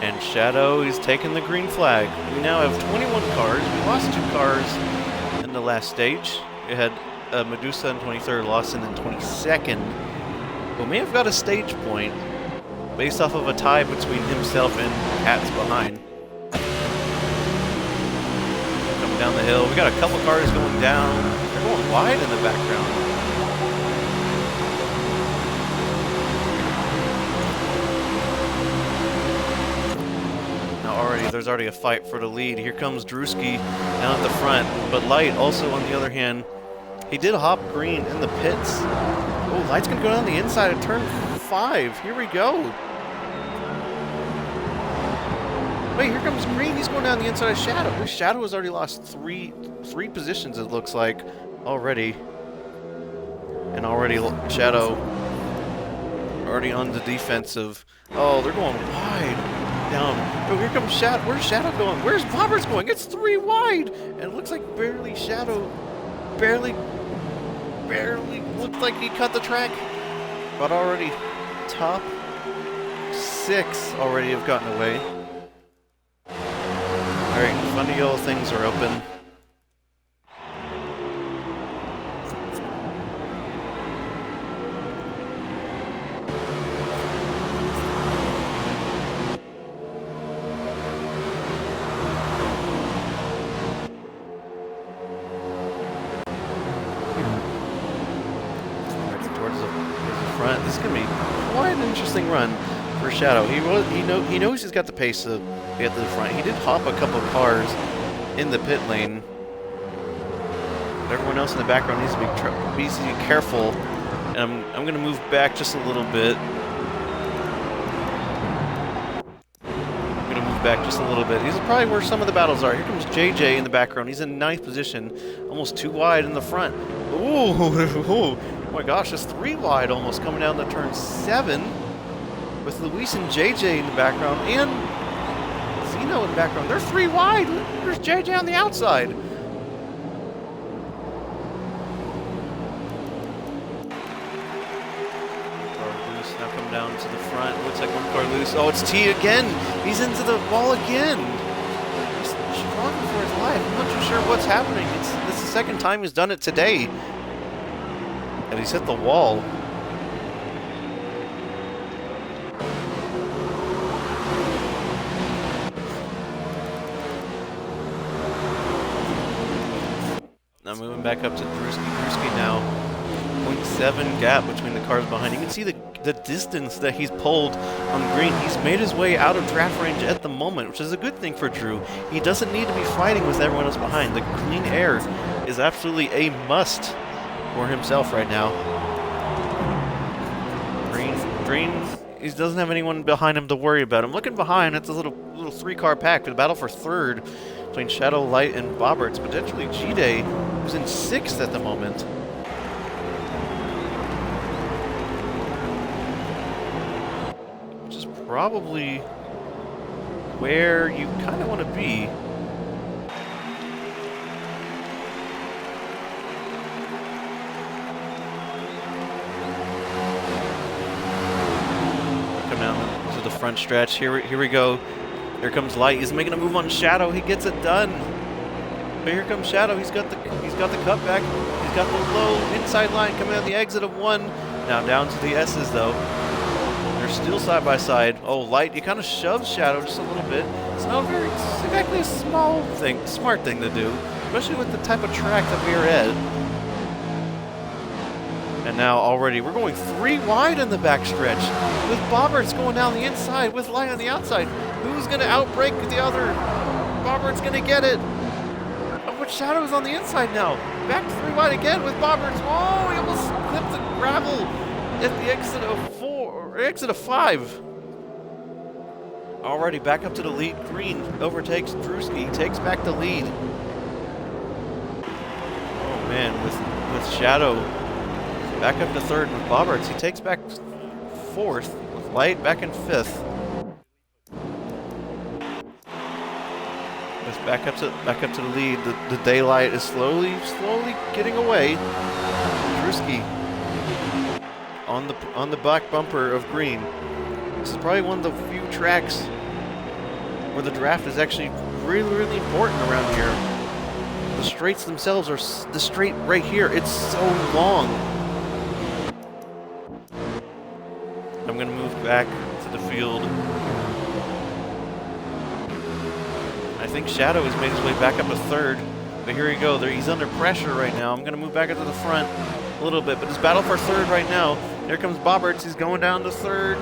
And Shadow is taking the green flag. We now have 21 cars. We lost 2 cars in the last stage. We had Medusa in 23rd, Lawson in 22nd. But we may have got a stage point based off of a tie between himself and Pat's behind. Coming down the hill. We got a couple cars going down. They're going wide in the background. There's already a fight for the lead. Here comes Drewski down at the front, but Light also, on the other hand, he did hop green in the pits. Oh, Light's gonna go down the inside of turn 5. Here we go. Wait, here comes green. He's going down the inside of Shadow. Shadow has already lost three positions, it looks like, already. And already Shadow already on the defensive. Oh, they're going wide. Down. Oh, here comes Shadow. Where's Shadow going? Where's Bobbers going? It's 3 wide! And it looks like Shadow barely looked like he cut the track. But already top 6 already have gotten away. Alright, funny yellow things are open. This is going to be quite an interesting run for Shadow. He knows he's got the pace to get to the front. He did hop a couple of cars in the pit lane. But everyone else in the background needs to be careful. And I'm going to move back just a little bit. These are probably where some of the battles are. Here comes JJ in the background. He's in 9th position, almost 2 wide in the front. Ooh, oh my gosh, it's 3 wide almost coming down to turn 7 with Luis and JJ in the background and Zeno in the background. They're 3 wide. There's JJ on the outside. Carlos now coming down to the front. Looks like one Carlos. Oh, it's T again. He's into the wall again. He's struggling for his life. I'm not too sure what's happening. This is the second time he's done it today. And he's hit the wall. Now moving back up to Drewski. Drewski now 0.7 gap between the cars behind. You can see the distance that he's pulled on green. He's made his way out of draft range at the moment, which is a good thing for Drew. He doesn't need to be fighting with everyone else behind. The clean air is absolutely a must for himself right now. Green, he doesn't have anyone behind him to worry about. I'm looking behind, it's a little 3-car pack for the battle for 3rd between Shadow, Light, and Bobberts. Potentially Xite, who's in 6th at the moment. Which is probably where you kind of want to be. Front stretch. Here we go. Here comes Light. He's making a move on Shadow. He gets it done. But here comes Shadow. He's got the cutback. He's got the low inside line coming out the exit of 1. Now down to the S's though. They're still side by side. Oh, Light, you kind of shove Shadow just a little bit. It's not it's exactly a smart thing to do, especially with the type of track that we are at. And now already we're going 3 wide in the backstretch, with Bobberts going down the inside, with Light on the outside. Who's going to outbreak the other? Bobberts going to get it. Oh, but Shadow's on the inside now. Back 3 wide again with Bobberts. Oh, he almost clipped the gravel at the exit of 5. Already back up to the lead. Green overtakes Drewski, takes back the lead. Oh man, with Shadow back up to 3rd with Bobberts. He takes back 4th with Light back in 5th. Just back up to the lead. The daylight is slowly getting away. Drewski on the back bumper of Green. This is probably one of the few tracks where the draft is actually really important around here. The straights themselves are the straight right here. It's so long. I'm gonna move back to the field. I think Shadow has made his way back up to 3rd, but here we go. He's under pressure right now. I'm gonna move back into the front a little bit, but it's battle for 3rd right now. Here comes Bobberts. He's going down to 3rd.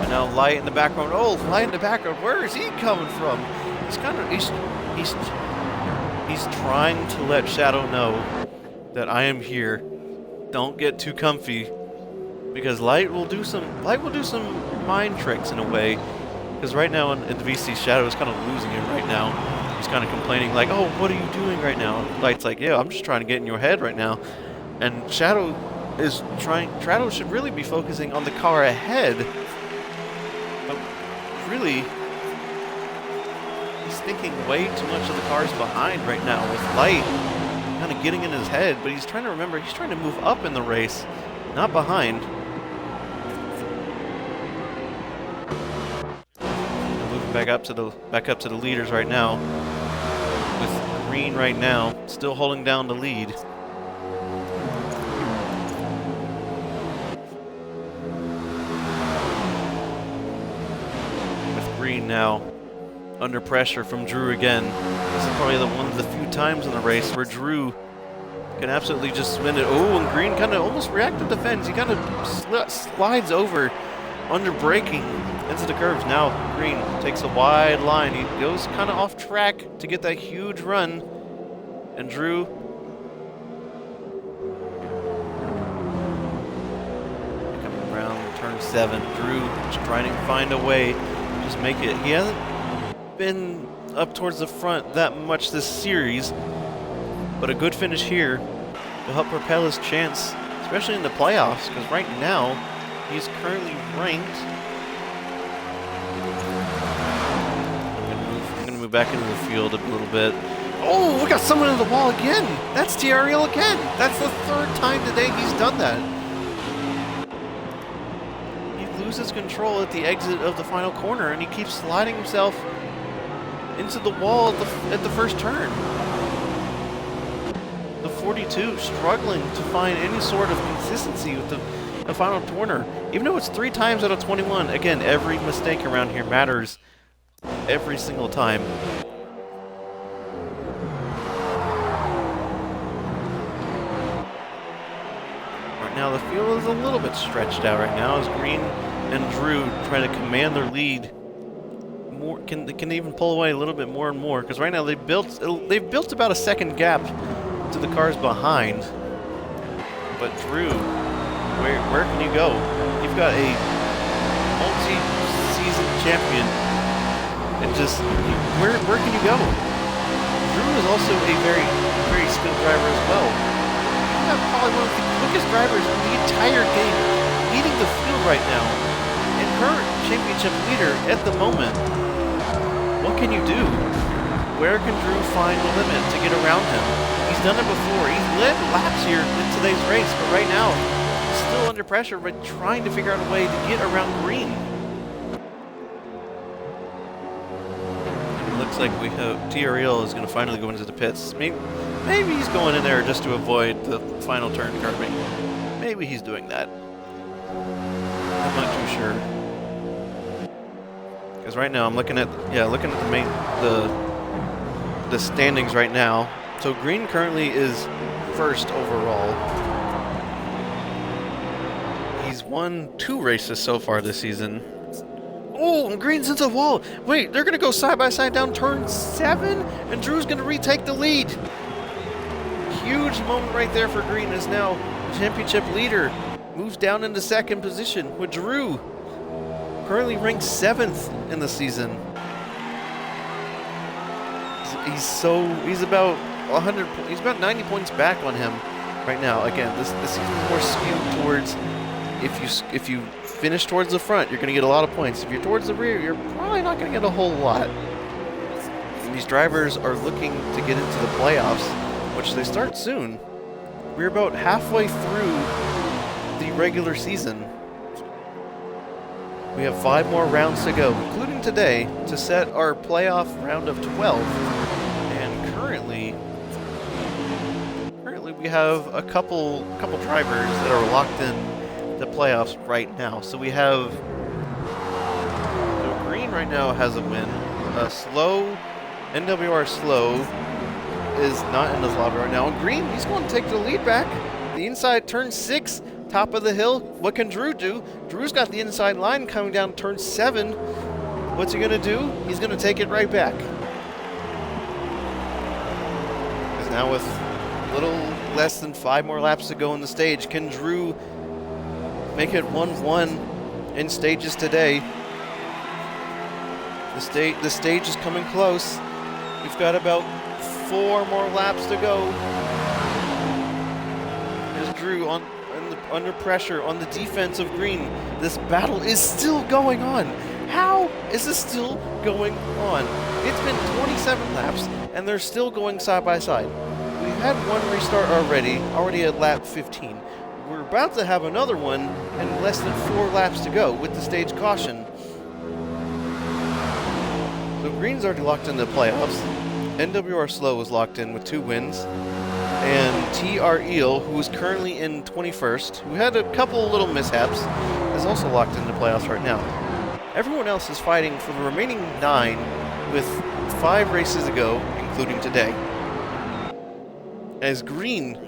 And now Light in the background. Oh, Light in the background. Where is he coming from? He's trying to let Shadow know that I am here. Don't get too comfy, because Light will do some mind tricks in a way. Because right now in the VC, Shadow is kind of losing it right now. He's kind of complaining like, "Oh, what are you doing right now?" Light's like, "Yeah, I'm just trying to get in your head right now." And Shadow should really be focusing on the car ahead. But really, he's thinking way too much of the cars behind right now, with Light kind of getting in his head. But he's trying to remember, he's trying to move up in the race, not behind. Moving back up to the leaders right now, with Green right now still holding down the lead. Green now under pressure from Drew again. This is probably one of the few times in the race where Drew can absolutely just spin it. Oh, and Green kind of almost reacted to the fence. He kind of slides over under braking into the curves. Now Green takes a wide line. He goes kind of off track to get that huge run. And Drew coming around turn 7. Drew just trying to find a way. Just make it. He hasn't been up towards the front that much this series, but a good finish here will help propel his chance, especially in the playoffs, because right now he's currently ranked. I'm gonna move back into the field a little bit. Oh, we got someone in the wall again. That's T-Ariel again. That's the 3rd time today he's done that. Loses control at the exit of the final corner, and he keeps sliding himself into the wall at the first turn. The 42 struggling to find any sort of consistency with the final corner, even though it's 3 times out of 21. Again, every mistake around here matters every single time. Right now the field is a little bit stretched out right now as Green and Drew try to command their lead. Can even pull away a little bit more and more, because right now they've built about a 2nd gap to the cars behind. But Drew, where can you go? You've got a multi-season champion, and just where can you go? Drew is also a very skilled driver as well. You have probably one of the quickest drivers in the entire game, leading the field right now. And current championship leader at the moment. What can you do? Where can Drew find the limit to get around him? He's done it before. He's led laps here in today's race, but right now he's still under pressure, but trying to figure out a way to get around Green. It looks like we have T-Ariel is going to finally go into the pits. Maybe he's going in there just to avoid the final turn curbing. Maybe he's doing that. I'm not too sure. Because right now I'm looking at the standings right now. So green currently is first overall. He's won 2 races so far this season. Oh, and green's into the wall. Wait, they're gonna go side by side down turn 7, and Drew's gonna retake the lead. Huge moment right there for green, as now the championship leader moves down into 2nd position with Drew currently ranked 7th in the season. He's about 100. He's about 90 points back on him right now. Again, this season's more skewed towards if you finish towards the front, you're going to get a lot of points. If you're towards the rear, you're probably not going to get a whole lot. And these drivers are looking to get into the playoffs, which they start soon. We're about halfway through the regular season. We have 5 more rounds to go, including today, to set our playoff round of 12. And currently we have a couple drivers that are locked in the playoffs right now. So we have green right now has a win. Slow NWR Slow is not in this lobby right now. And green, he's going to take the lead back. The inside turn 6. Top of the hill. What can Drew do? Drew's got the inside line coming down turn 7. What's he going to do? He's going to take it right back. Because now with a little less than 5 more laps to go in the stage, can Drew make it 1-1 in stages today? The stage is coming close. We've got about 4 more laps to go. There's Drew under pressure on the defense of green. This battle is still going on. How is this still going on? It's been 27 laps, and they're still going side by side. We've had 1 restart already at lap 15. We're about to have another one and less than 4 laps to go with the stage caution. So green's already locked into the playoffs. NWR Slow is locked in with 2 wins. And TR Eel, who is currently in 21st, who had a couple little mishaps, is also locked into playoffs right now. Everyone else is fighting for the remaining 9 with 5 races to go, including today. As green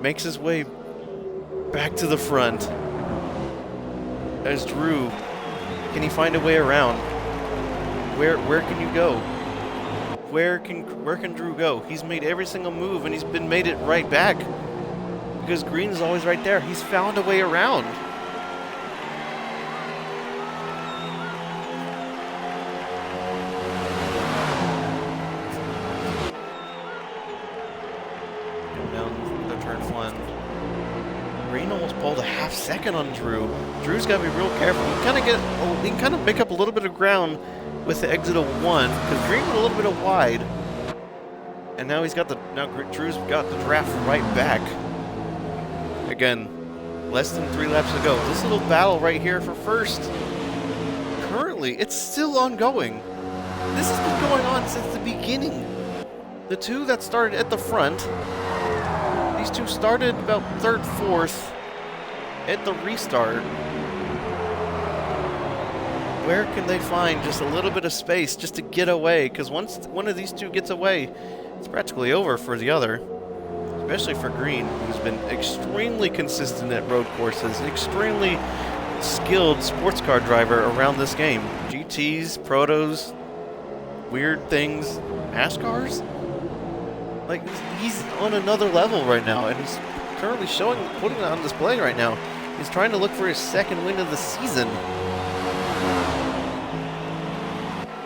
makes his way back to the front. As Drew, can he find a way around? Where can you go? Where can Drew go? He's made every single move, and he's been made it right back. Because green is always right there. He's found a way around. Going down the turn 1. Green almost pulled a half second on Drew. Drew's got to be real careful. He can kind of make up a little bit of ground with the exit of 1, because green went a little bit wide, and now Drew's got the draft right back. Again, less than 3 laps to go. This little battle right here for first, currently it's still ongoing. This has been going on since the beginning. The 2 that started at the front, these 2 started about 3rd, 4th at the restart. Where can they find just a little bit of space just to get away? Because once one of these 2 gets away, it's practically over for the other. Especially for green, who's been extremely consistent at road courses, an extremely skilled sports car driver around this game. GTs, protos, weird things, NASCARs. Like, he's on another level right now, and he's currently putting it on display right now. He's trying to look for his 2nd win of the season.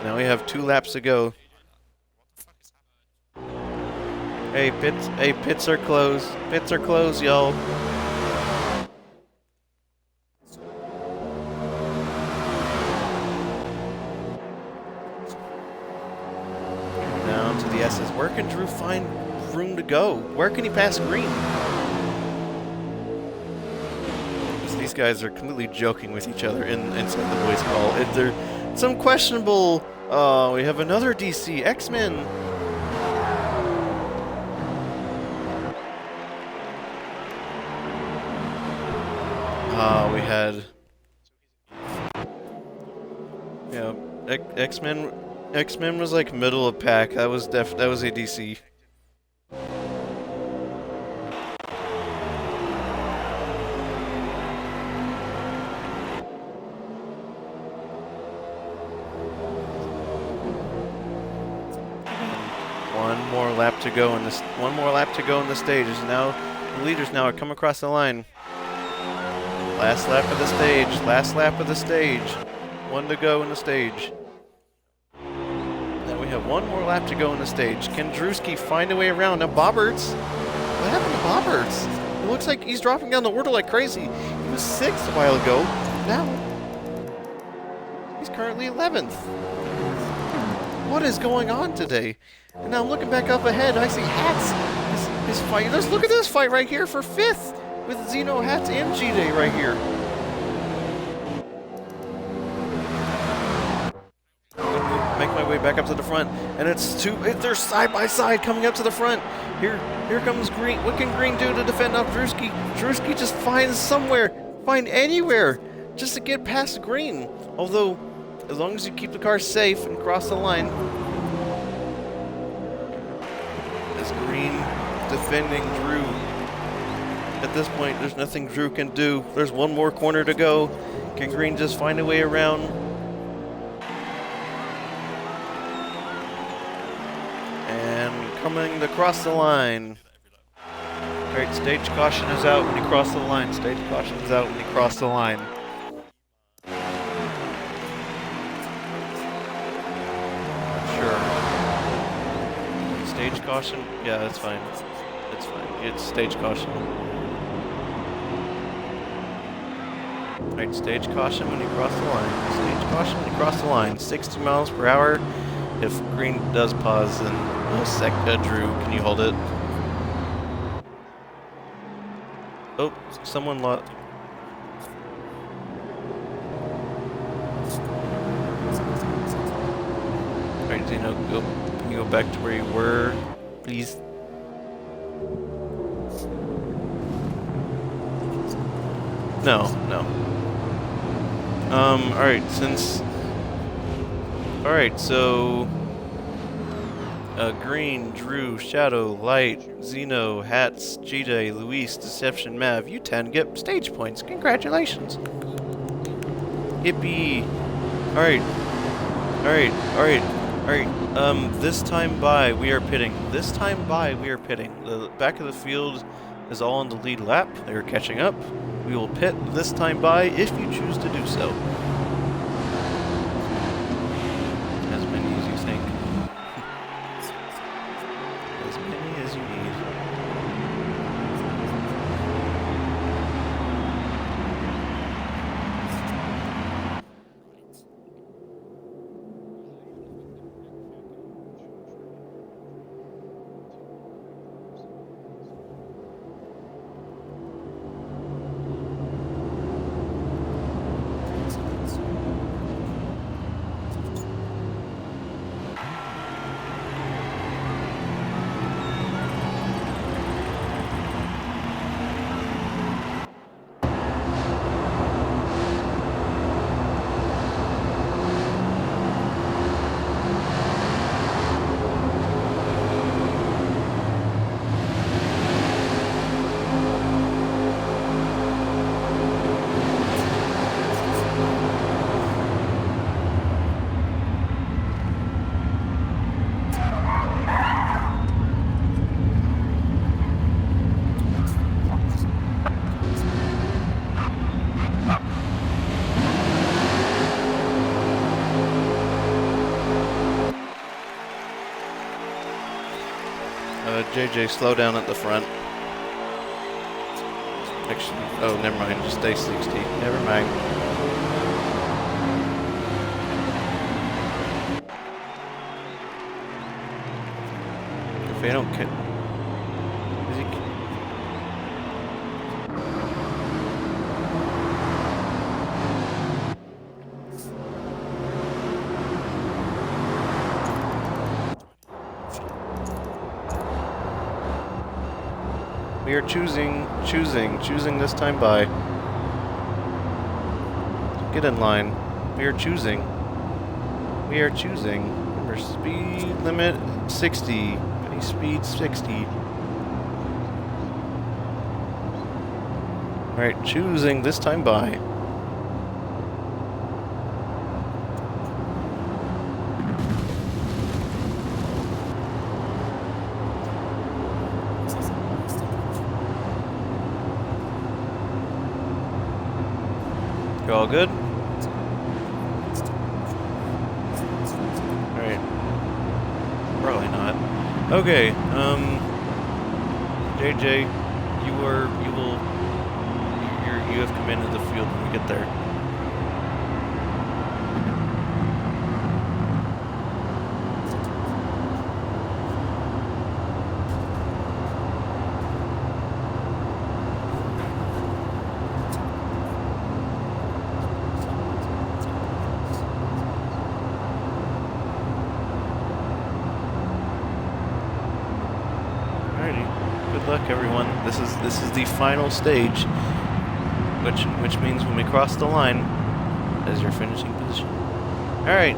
Now we have 2 laps to go. Hey, pits are closed. Pits are closed, y'all. Down to the S's. Where can Drew find room to go? Where can he pass green? These guys are completely joking with each other inside the boys' hall. They're some questionable. We have another DC X-Men. We had... Yeah, X-Men was like middle of pack. That was ADC. One more lap to go in this. One more lap to go in the stage. Now the leaders now are coming across the line. Last lap of the stage. Last lap of the stage. One to go in the stage. Now we have one more lap to go in the stage. Can Drewski find a way around? Now Bobberts. What happened to Bobberts? It looks like he's dropping down the order like crazy. He was 6th a while ago. Now he's currently 11th. What is going on today? And now I'm looking back up ahead. I see Hats. His fight. Look at this fight right here for 5th with Xeno, Hats, and Xite right here. Make my way back up to the front, and they're side by side coming up to the front. Here comes Green. What can Green do to defend off Drewski? Drewski just finds anywhere, just to get past Green. Although, as long as you keep the car safe and cross the line, as Green defending Drew. At this point, there's nothing Drew can do. There's one more corner to go. Can Green just find a way around? Coming across the line. Alright, stage caution is out when you cross the line. Stage caution is out when you cross the line. Sure. Stage caution? Yeah, that's fine. It's fine. It's stage caution. Alright, stage caution when you cross the line. Stage caution when you cross the line. 60 miles per hour. If Green does pause, then Drew, can you hold it? Oh, someone lost. Alright, Zeno, can you go back to where you were, please? No. Alright, Alright, so... Green, Drew, Shadow, Light, Xeno, Hats, Xite, Luis, Deception, Mav, you 10 get stage points. Congratulations. Yippee. Alright. This time by, we are pitting. The back of the field is all on the lead lap. They're catching up. We will pit this time by if you choose to do so. As many as you think. As many as you need. JJ, slow down at the front. Actually, oh, never mind. Just stay 60. Never mind. If they don't get... Is he... We are choosing this time by. Get in line. We are choosing. We are choosing. Remember, speed limit 60. Any speed 60. Alright, choosing this time by. You all good? Alright. Probably not. Okay, JJ, you have come into the field when we get there. Good luck, everyone. This is the final stage, which means when we cross the line, as your finishing position. All right.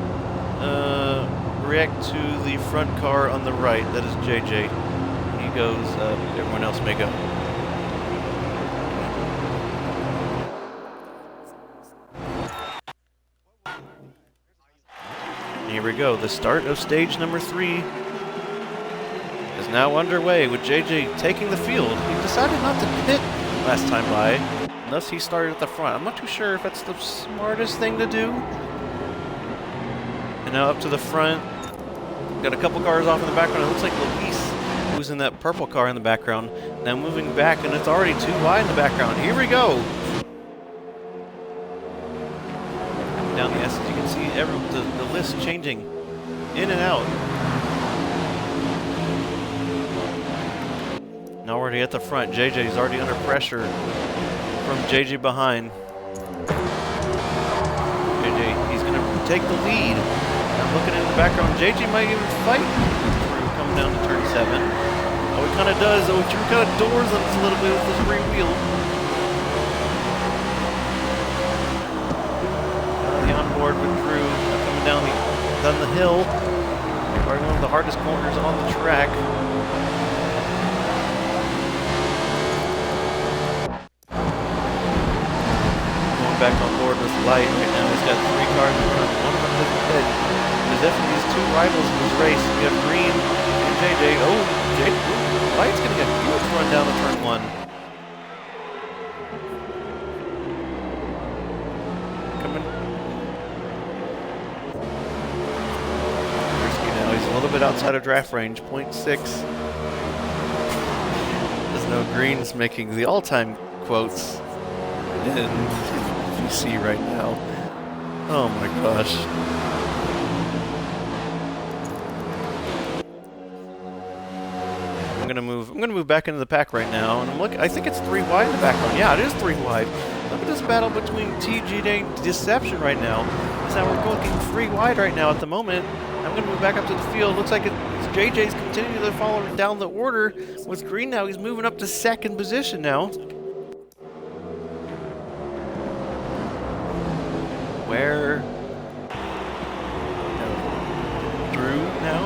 React to the front car on the right. That is JJ. When he goes, everyone else may go. Here we go. The start of stage number 3 is now underway with JJ taking the field. He decided not to pit last time by, unless he started at the front. I'm not too sure if that's the smartest thing to do. And now up to the front. Got a couple cars off in the background. It looks like Luis, who's in that purple car in the background, now moving back, and it's already too wide in the background. Here we go. Down the S, as you can see, the list changing in and out. Now already at the front. JJ's already under pressure from JJ behind. JJ, he's going to take the lead. I'm looking in the background. JJ might even fight through coming down to turn 7. Oh, he kind of does. Oh, he kind of doors him a little bit with his rear wheel. The onboard with Drew coming down the hill. Probably one of the hardest corners on the track. Back on board with Light right now. He's got 3 cars in front. One of them doesn't pit. There's definitely these 2 rivals in this race. We have Green and JJ. Oh, Light's going to get a huge run down to turn 1. Coming. Risky now. He's a little bit outside of draft range. 0.6. There's no Green's making the all-time quotes. And you see right now. Oh my gosh. I'm gonna move back into the pack right now, and I think it's 3 wide in the background. Yeah, it is 3 wide. Look at this battle between TG and Deception right now. So we're looking 3 wide right now at the moment. I'm gonna move back up to the field. Looks like it's JJ's continuing to follow down the order with Green now. He's moving up to 2nd position now. Where? No. Drew now?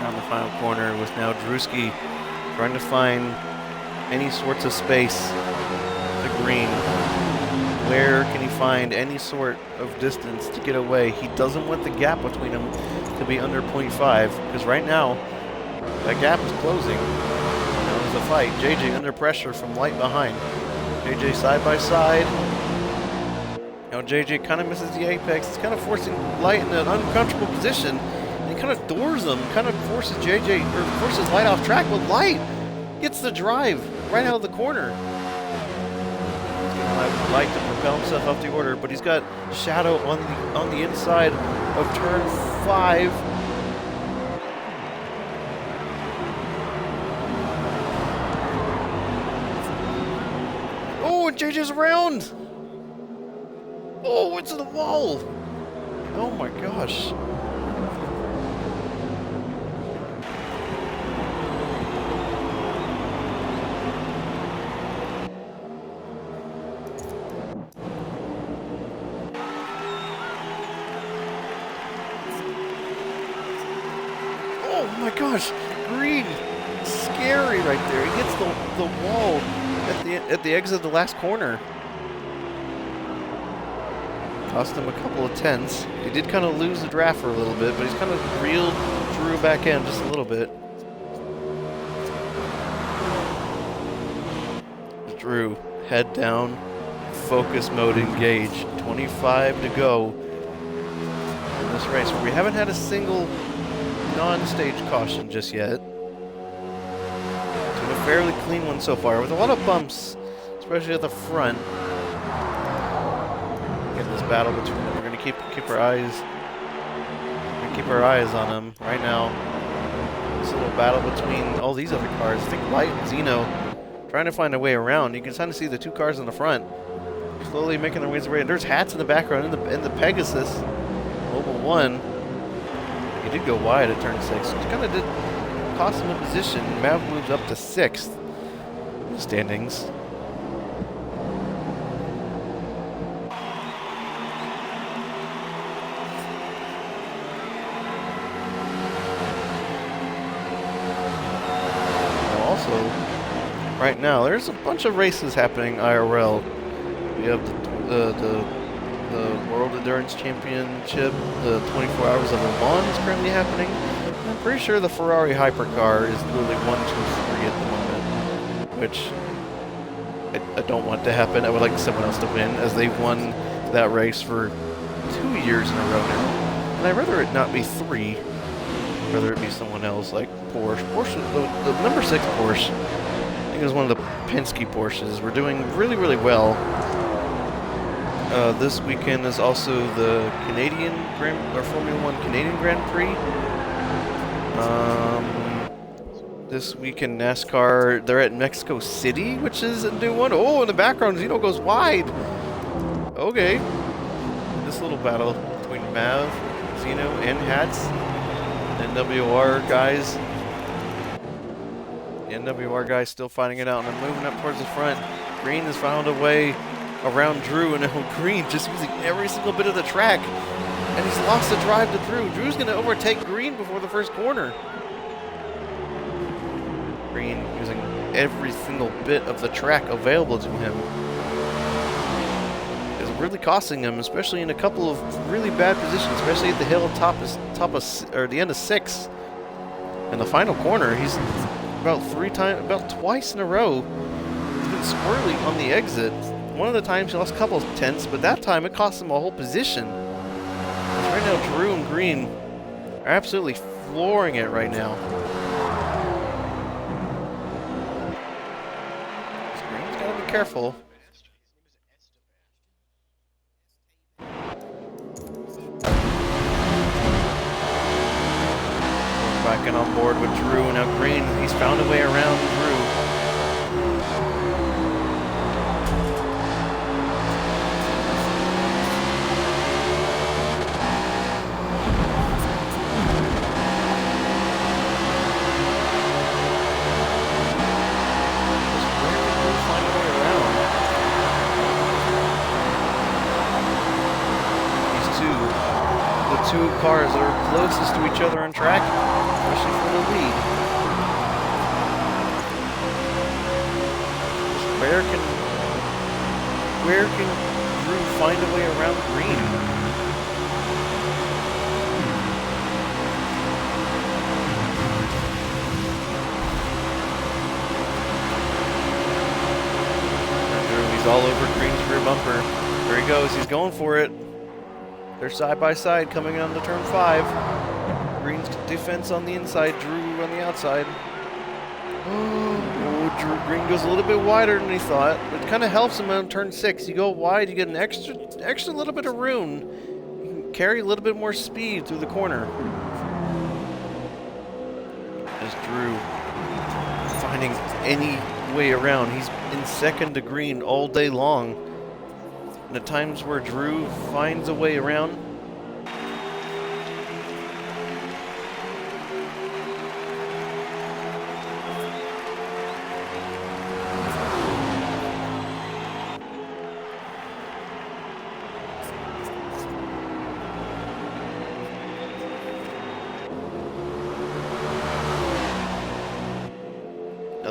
Around the final corner with now Drewski trying to find any sorts of space to Green. Where can he find any sort of distance to get away? He doesn't want the gap between them to be under 0.5, because right now that gap is closing. Now there's a fight. JJ under pressure from Light behind. JJ side by side. Now JJ kind of misses the apex. It's kind of forcing Light in an uncomfortable position. And he kind of doors him. Kind of forces forces Light off track. But Light gets the drive right out of the corner. He's going to allow Light to propel himself up the order, but he's got Shadow on the inside of turn 5. JJ's around! Oh, into the wall! Oh my gosh. Oh my gosh, Green, scary right there. He hits the wall at the exit of the last corner. Cost him a couple of tenths. He did kind of lose the draft for a little bit, but he's kind of reeled Drew back in just a little bit. Drew, head down, focus mode engaged. 25 to go in this race. We haven't had a single non-stage caution just yet. It's been a fairly clean one so far, with a lot of bumps, especially at the front. Get this battle between them. We're gonna keep our eyes. Keep our eyes on them right now. This little battle between all these other cars. I think Light and Zeno trying to find a way around. You can kind of see the two cars in the front slowly making their ways away. There's Hats in the background in the Pegasus Mobile 1. He did go wide at turn 6, which kind of did cost him a position. Mav moves up to 6th in the standings. Also, right now, there's a bunch of races happening IRL. We have the World Endurance Championship, the 24 Hours of Le Mans is currently happening. I'm pretty sure the Ferrari Hypercar is literally 1, 2, 3 at the moment, which I don't want to happen. I would like someone else to win, as they've won that race for 2 years in a row now. And I'd rather it not be 3, rather it be someone else like Porsche. The number 6 Porsche, I think it was one of the Penske Porsches. We're doing really, really well. This weekend is also the Formula 1 Canadian Grand Prix. This weekend NASCAR, they're at Mexico City, which is a new one. Oh, in the background, Zeno goes wide. Okay. This little battle between Mav, Zeno, and Hats. NWR guys. The NWR guys still fighting it out, and they're moving up towards the front. Green has found a way around Drew, and now Green just using every single bit of the track, and he's lost the drive to Drew. Drew's going to overtake Green before the first corner. Green using every single bit of the track available to him. It's really costing him, especially in a couple of really bad positions, especially at the hill or the end of 6. In the final corner, he's about twice in a row. He's been squirrely on the exit. One of the times he lost a couple of tenths, but that time it cost him a whole position. Right now, Drew and Green are absolutely flooring it right now. Green's got to be careful. We're back in on board with Drew. Now Green, he's found a way around Drew. Two cars that are closest to each other on track, especially for the lead. Where can Drew find a way around Green? Drew, he's all over Green's rear bumper. There he goes, he's going for it. They're side by side coming on to turn 5. Green's defense on the inside, Drew on the outside. Oh, Green goes a little bit wider than he thought. It kind of helps him on turn 6. You go wide, you get an extra little bit of room. You can carry a little bit more speed through the corner. As Drew finding any way around. He's in second to Green all day long. And at times where Drew finds a way around.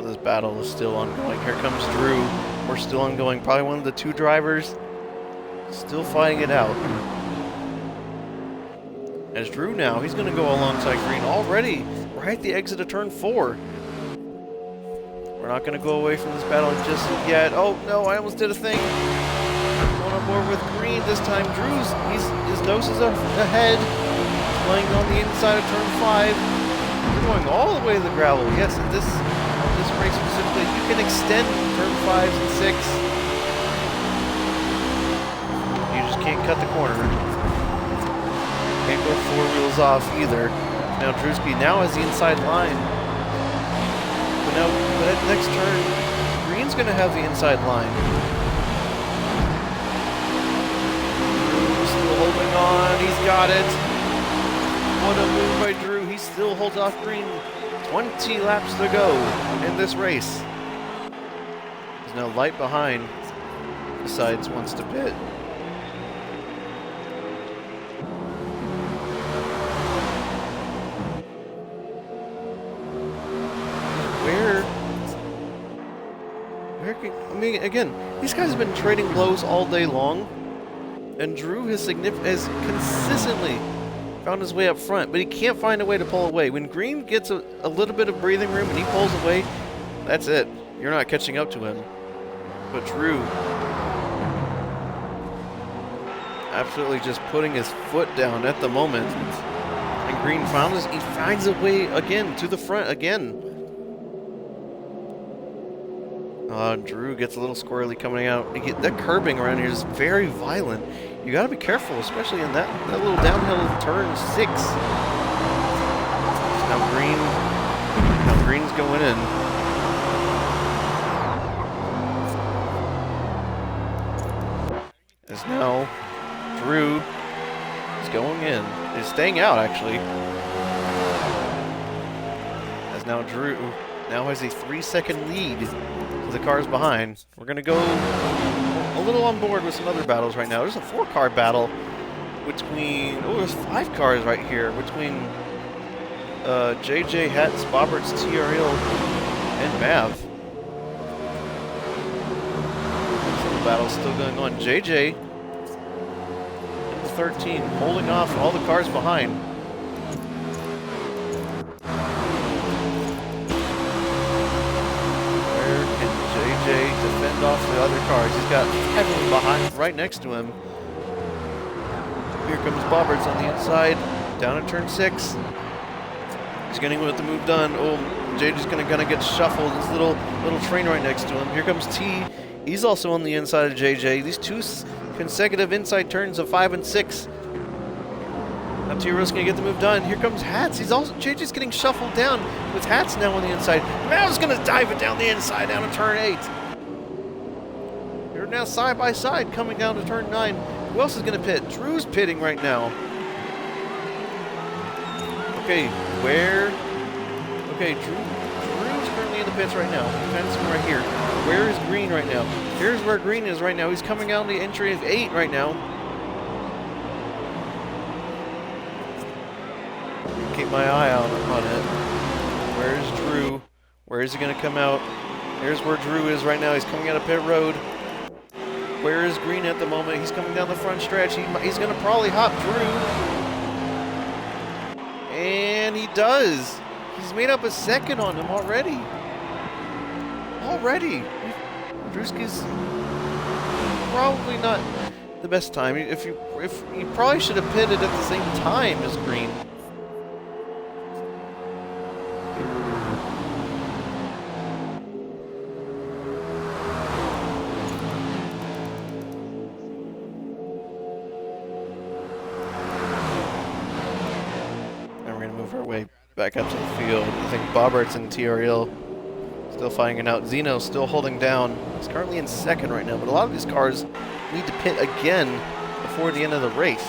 this battle is still ongoing. Here comes Drew. We're still ongoing. Probably one of the two drivers still fighting it out. As Drew now, he's going to go alongside Green already. Right at the exit of turn 4. We're not going to go away from this battle just yet. Oh, no, I almost did a thing. Going on board with Green this time. Drew's, his nose is ahead. Playing on the inside of turn 5. We're going all the way to the gravel. Yes, in this race specifically, you can extend turn 5s and 6. You just can't cut the corner. Can't go 4 wheels off either. Now Drewski now has the inside line. But at the next turn, Green's going to have the inside line. Drew's still holding on. He's got it. What a move by Drew. He still holds off Green. 20 laps to go in this race. There's no light behind. Besides, wants to pit. I mean, again, these guys have been trading blows all day long, and Drew has consistently found his way up front, but he can't find a way to pull away. When Green gets a little bit of breathing room and he pulls away, that's it. You're not catching up to him. But Drew absolutely just putting his foot down at the moment, and Green he finds a way again to the front again. Drew gets a little squirrely coming out. That curbing around here is very violent. You got to be careful, especially in that little downhill turn 6. Now Green's going in. As now Drew is going in. He's staying out actually. As now Drew has a 3-second lead to the cars behind. We're going to go a little on board with some other battles right now. There's a 4-car battle between... Oh, there's 5 cars right here between JJ, Hatz, Bobberts, TRL, and Mav. So the battle's still going on. JJ in the 13, holding off all the cars behind. Defend off the other cars. He's got everyone behind, right next to him. Here comes Bobberts on the inside, down at turn 6. He's getting with the move done. Oh, JJ's gonna get shuffled. This little train right next to him. Here comes T. He's also on the inside of JJ. These 2 consecutive inside turns of 5 and 6. Now T-Rose gonna get the move done. Here comes Hatz. JJ's getting shuffled down with Hatz now on the inside. Mav's gonna dive it down the inside down to turn 8. They're now side by side coming down to turn 9. Who else is gonna pit? Drew's pitting right now. Okay, Drew's currently in the pits right now. Fencing right here. Where is Green right now? Here's where Green is right now. He's coming out the entry of 8 right now. Keep my eye out on it. Where's Drew? Where is he going to come out? Here's where Drew is right now. He's coming out of pit road. Where is Green at the moment? He's coming down the front stretch. He's going to probably hop Drew. And he does. He's made up a second on him already. Drewski's probably not the best time. If you probably should have pitted at the same time as Green. Back up to the field. I think Bobberts and TRL still fighting it out. Zeno's still holding down. He's currently in 2nd right now, but a lot of these cars need to pit again before the end of the race.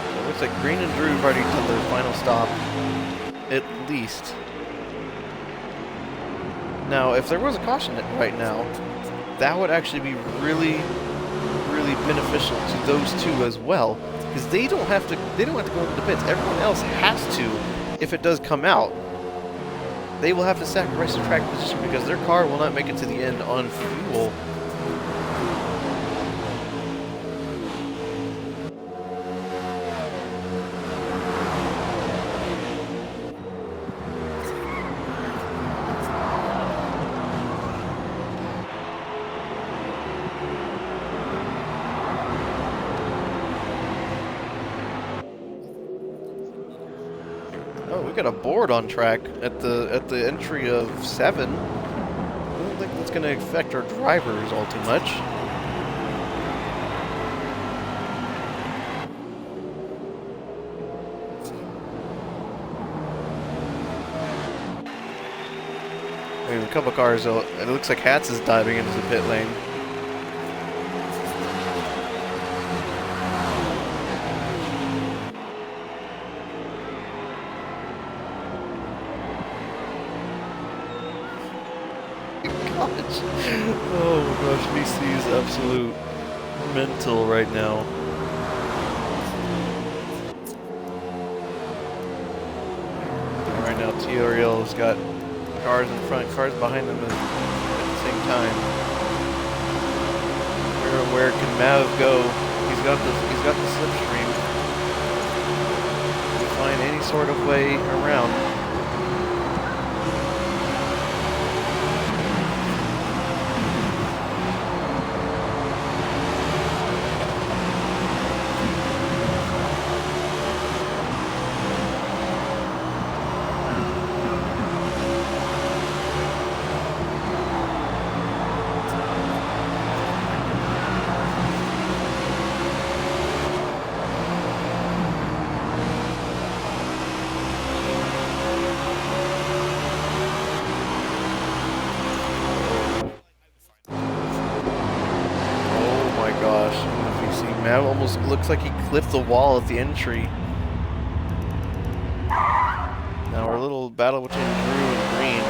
So it looks like Green and Drew have already done their final stop, at least. Now, if there was a caution right now, that would actually be really, really beneficial to those 2 as well. Because they don't have to go into the pits. Everyone else has to if it does come out, they will have to sacrifice the track position because their car will not make it to the end on fuel. Oh, we got a board on track at the entry of 7. I don't think that's going to affect our drivers all too much. I mean, a couple cars, it looks like Hats is diving into the pit lane. Oh my gosh, VC is absolute mental right now. And right now, TRL has got cars in front, cars behind them at the same time. Where can Mav go? He's got the slipstream. To find any sort of way around. Mav almost looks like he clipped the wall at the entry. Now our little battle between Drew and Green.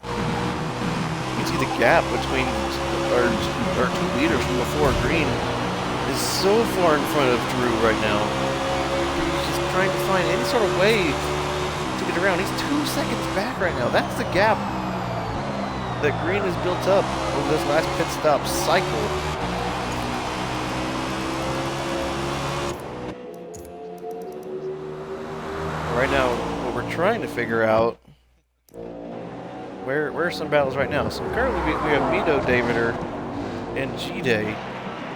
You can see the gap between our 2 leaders from before. Green is so far in front of Drew right now. He's just trying to find any sort of way to get around. He's 2 seconds back right now. That's the gap that Green has built up over this last pit stop cycle. Right now, what we're trying to figure out, where are some battles right now? So currently we have Mito, Davider, and Xite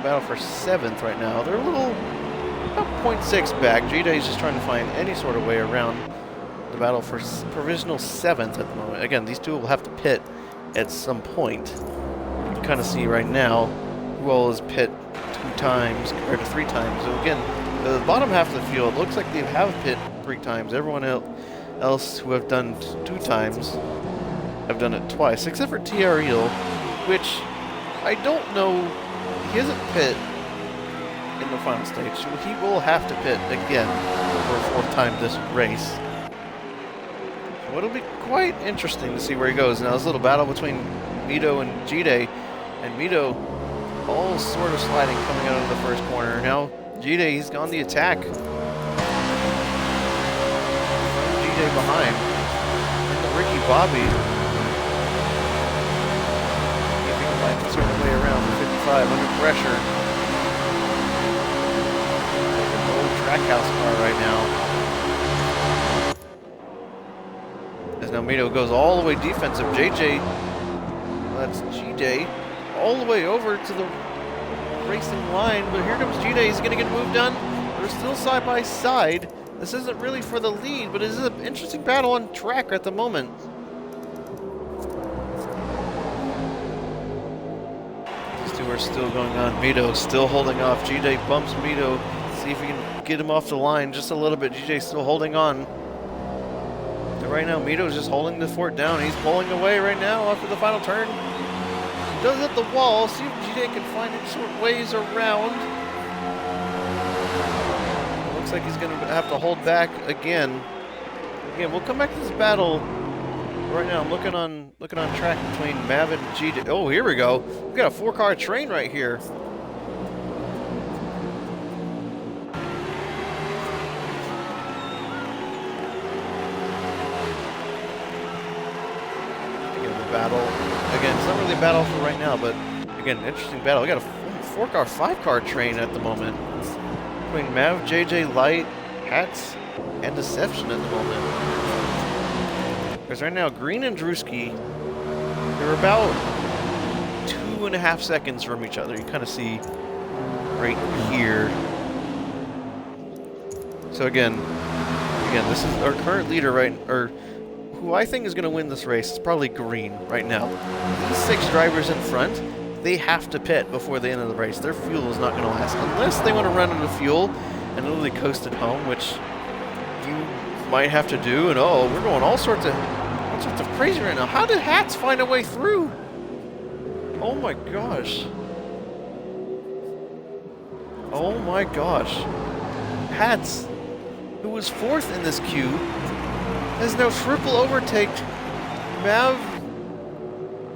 battle for 7th right now. They're a little, about 0.6 back. Xite is just trying to find any sort of way around the battle for provisional 7th at the moment. Again, these two will have to pit at some point. You can kind of see right now who all is pit 2 times compared to 3 times. So again, the bottom half of the field looks like they have pit 3 times. Everyone else who have done 2 times have done it twice, except for TRL, which I don't know. He isn't pit in the final stage, so he will have to pit again for a 4th time this race. So it'll be quite interesting to see where he goes. Now this little battle between Mito and Xite, and Mito all sort of sliding coming out of the first corner. Now Xite, he's gone the attack. Xite behind. And Ricky Bobby. If he can find a certain way around the 55 under pressure. Like an old track house car right now. As now Mito goes all the way defensive. JJ, that's Xite, all the way over to the racing line, but here comes Xite. He's going to get a move done. They're still side by side. This isn't really for the lead, but it is an interesting battle on track at the moment. These two are still going on. Mito still holding off. Xite bumps Mito. See if he can get him off the line just a little bit. Xite still holding on. And right now, Mito's just holding the fort down. He's pulling away right now after the final turn. Does hit the wall. See if Xite can find any sort of ways around. It looks like he's going to have to hold back again. Again, we'll come back to this battle. Right now, I'm looking on track between Mav and Xite. Oh, here we go. We got a 4-car train right here. battle. Again, it's not really a battle for right now, but again, interesting battle. We got a 4-car, 5-car train at the moment. Between Mav, JJ, Light, Hats, and Deception at the moment. Because right now, Green and Drewski, they're about 2.5 seconds from each other. You kind of see right here. So again, this is our current leader, right? Or who I think is going to win this race is probably Green right now. These 6 drivers in front, they have to pit before the end of the race. Their fuel is not going to last unless they want to run out of fuel and literally coast it home, which you might have to do. And oh, we're going all sorts of crazy right now. How did Hats find a way through? Oh my gosh. Oh my gosh. Hats, who was 4th in this queue, has now triple overtaked Mav,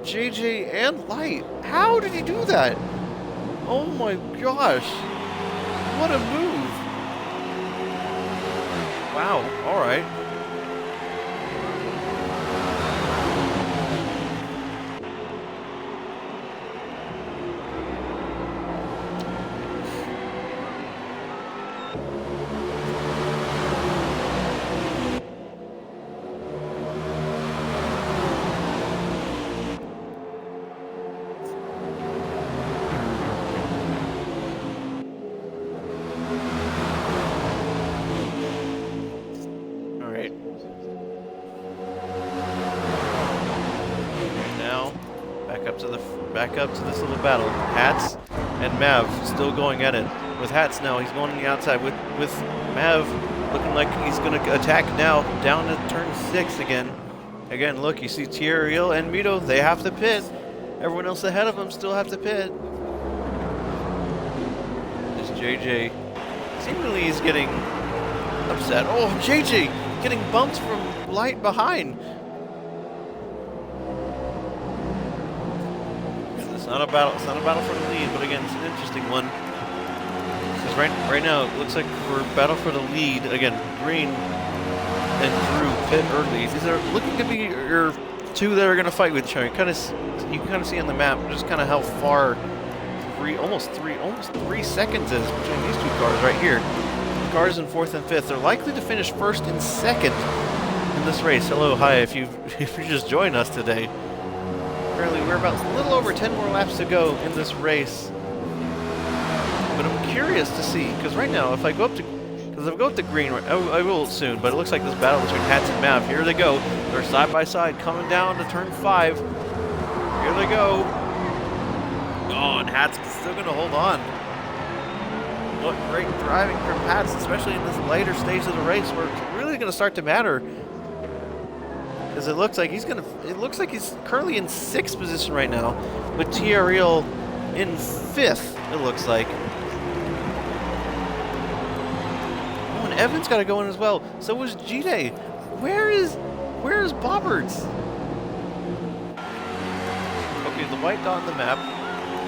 JJ, and Light. How did he do that? Oh my gosh. What a move. Wow, alright. Back up to this little battle. Hats and Mav still going at it. With Hats now, he's going on the outside. With Mav looking like he's going to attack now. Down to turn 6 again. Again, look, you see Thierry and Mito, they have to pit. Everyone else ahead of them still have to pit. This JJ, seemingly he's getting upset. Oh, JJ getting bumped from Light behind. It's not a battle for the lead, but again, it's an interesting one. Because right now, it looks like we're battle for the lead. Again, Green and Drew pit early. These are looking to be your 2 that are going to fight with each other. You can kind of see on the map just kind of how far almost 3 seconds is between these 2 cars right here. The cars in 4th and 5th. They're likely to finish 1st and 2nd in this race. Hello, hi, if you just joined us today. Apparently, we're about a little over 10 more laps to go in this race. But I'm curious to see, because right now, if I go up to Green, I will soon, but it looks like this battle between Hats and Mav, here they go. They're side by side, coming down to turn 5. Here they go. Oh, and Hats is still going to hold on. What great driving from Hats, especially in this later stage of the race, where it's really going to start to matter. Because it looks like he's currently in 6th position right now, with TRL in 5th, it looks like. Oh, and Evan's got to go in as well. So was Xite. Where is Bobberts? Okay, the white dot on the map,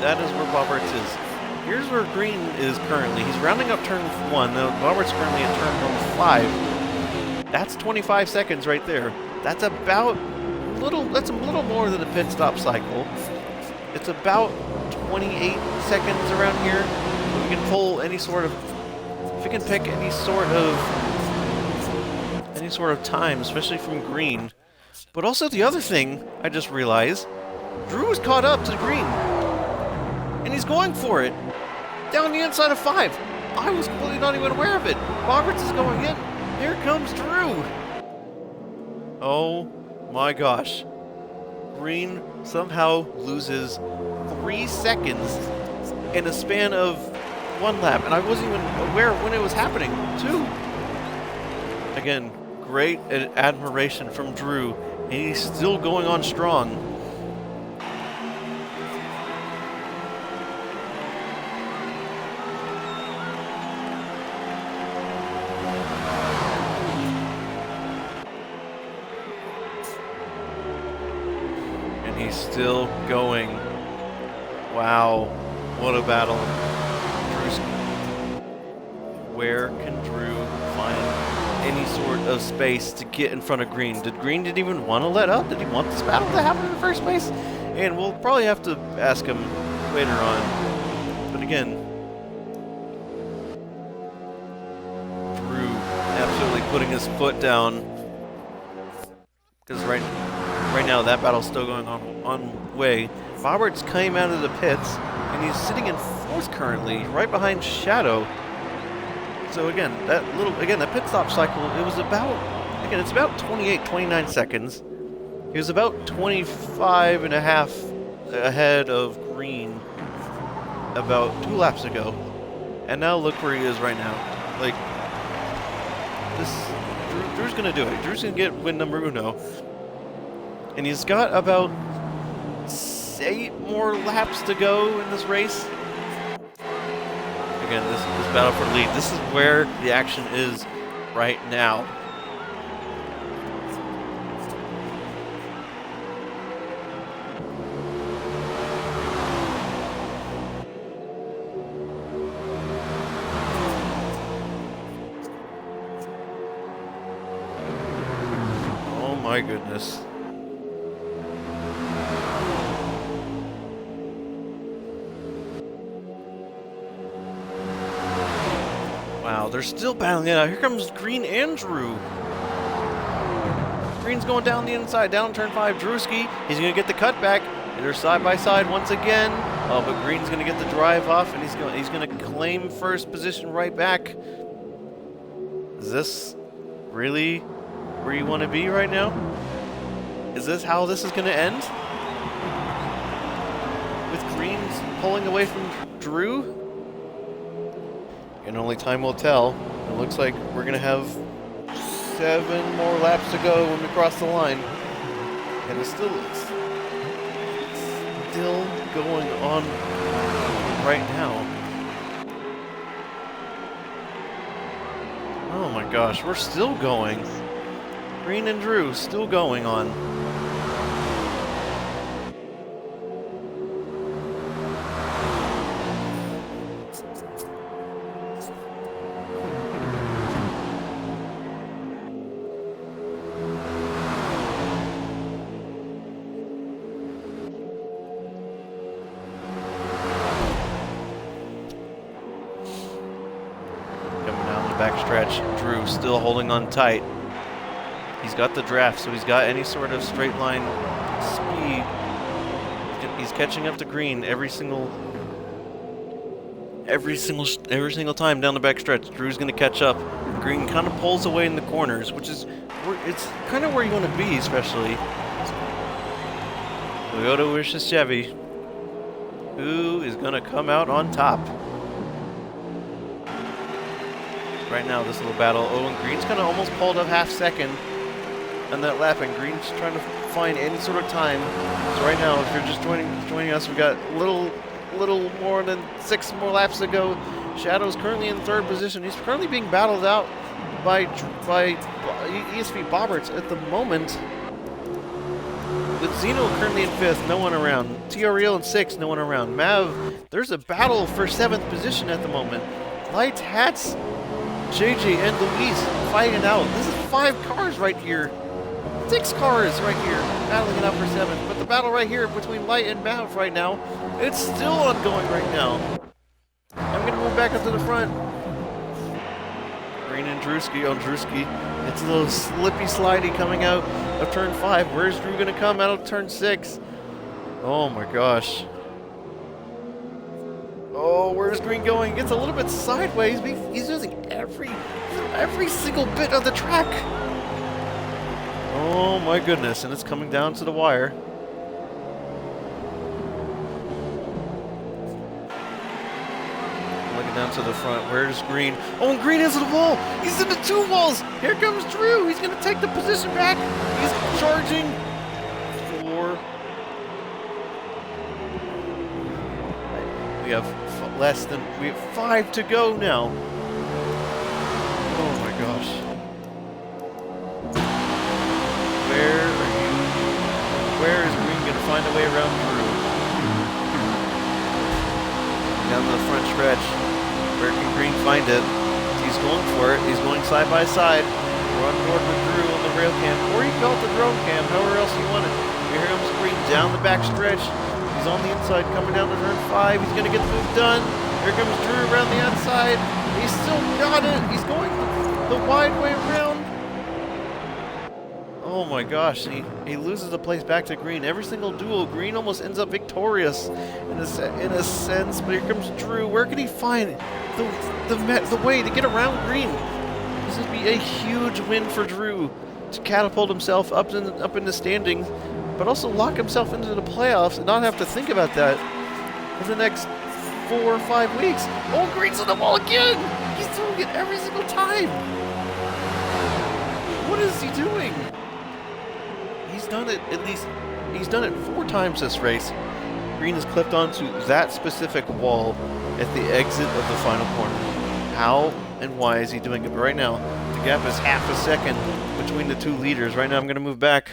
that is where Bobberts is. Here's where Green is currently. He's rounding up turn 1. Now, Bobberts currently in turn 5. That's 25 seconds right there. That's about that's a little more than a pit stop cycle. It's about 28 seconds around here. We can pull any sort of, if we can pick any sort of time, especially from Green. But also the other thing I just realized, Drew is caught up to Green, and he's going for it down the inside of 5. I was completely not even aware of it. Roberts is going in. Here comes Drew. Oh my gosh. Green somehow loses 3 seconds in a span of 1 lap, and I wasn't even aware when it was happening, too. Again, great admiration from Drew, and he's still going on strong. He's still going. Wow, what a battle. Where can Drew find any sort of space to get in front of Green. Did Green didn't even want to let up? Did he want this battle to happen in the first place? And we'll probably have to ask him later on. But again, Drew absolutely putting his foot down. Because right now that battle's still going on way. Roberts came out of the pits, and he's sitting in 4th currently, right behind Shadow. So again, that pit stop cycle, it was about, again, it's about 29 seconds. He was about 25 and a half ahead of Green about 2 laps ago. And now look where he is right now. Like, Drew's gonna do it. Drew's gonna get win number uno. And he's got about 8 more laps to go in this race. Again, this battle for lead. This is where the action is right now. Oh my goodness. Wow, they're still battling it out. Here comes Green and Drew. Green's going down the inside, down turn 5. Drewski, he's going to get the cutback. They're side by side once again. Oh, but Green's going to get the drive off, and he's going to claim first position right back. Is this really where you want to be right now? Is this how this is going to end? With Green's pulling away from Drew? And only time will tell. It looks like we're going to have 7 more laps to go when we cross the line. And it's still going on right now. Oh my gosh, we're still going. Green and Drew still going on. Backstretch, Drew still holding on tight. He's got the draft, so he's got any sort of straight line speed. He's catching up to Green every single time down the backstretch. Drew's going to catch up. Green kind of pulls away in the corners, which is it's kind of where you want to be, especially. Toyota wishes Chevy. Who is going to come out on top? Right now, this little battle. Oh, and Green's kind of almost pulled up half second on that lap, and Green's trying to find any sort of time. So right now, if you're just joining us, we've got little more than 6 more laps to go. Shadow's currently in 3rd position. He's currently being battled out by ESV Bobberts at the moment. With Zeno currently in 5th, no one around. TRL in 6th, no one around. Mav, there's a battle for 7th position at the moment. Light Hats, JJ and Luis fighting out. This is 5 cars right here. 6 cars right here battling it out for 7th. But the battle right here between Light and Mav right now, it's still ongoing right now. I'm going to move back up to the front. Green and Drewski. Oh, Drewski. It's a little slippy slidey coming out of turn 5. Where's Drew going to come out of turn 6? Oh my gosh. Oh, where's Green going? Gets a little bit sideways. He's using every single bit of the track. Oh my goodness, and it's coming down to the wire. Looking down to the front. Where's Green? Oh, and Green is in the wall. He's in the 2 walls. Here comes Drew. He's going to take the position back. He's charging for... We have 5 to go now. Oh my gosh. Where is Green going to find a way around Drew? Down to the front stretch. Where can Green find it? He's going for it. He's going side by side. We're on board with Drew on the rail cam, or you can call it the drone cam, however else you want it. Here comes Green down the back stretch. He's on the inside, coming down to turn 5. He's going to get the move done. Here comes Drew around the outside. He's still got it. He's going the wide way around. Oh my gosh, he loses the place back to Green. Every single duel, Green almost ends up victorious in a sense, but here comes Drew. Where can he find the way to get around Green? This would be a huge win for Drew to catapult himself up in the standings, but also lock himself into the playoffs and not have to think about that for the next 4 or 5 weeks. Oh, Green's on the wall again! He's doing it every single time! What is he doing? He's done it he's done it 4 times this race. Green has clipped onto that specific wall at the exit of the final corner. How and why is he doing it? But right now, the gap is half a second between the 2 leaders. Right now, I'm going to move back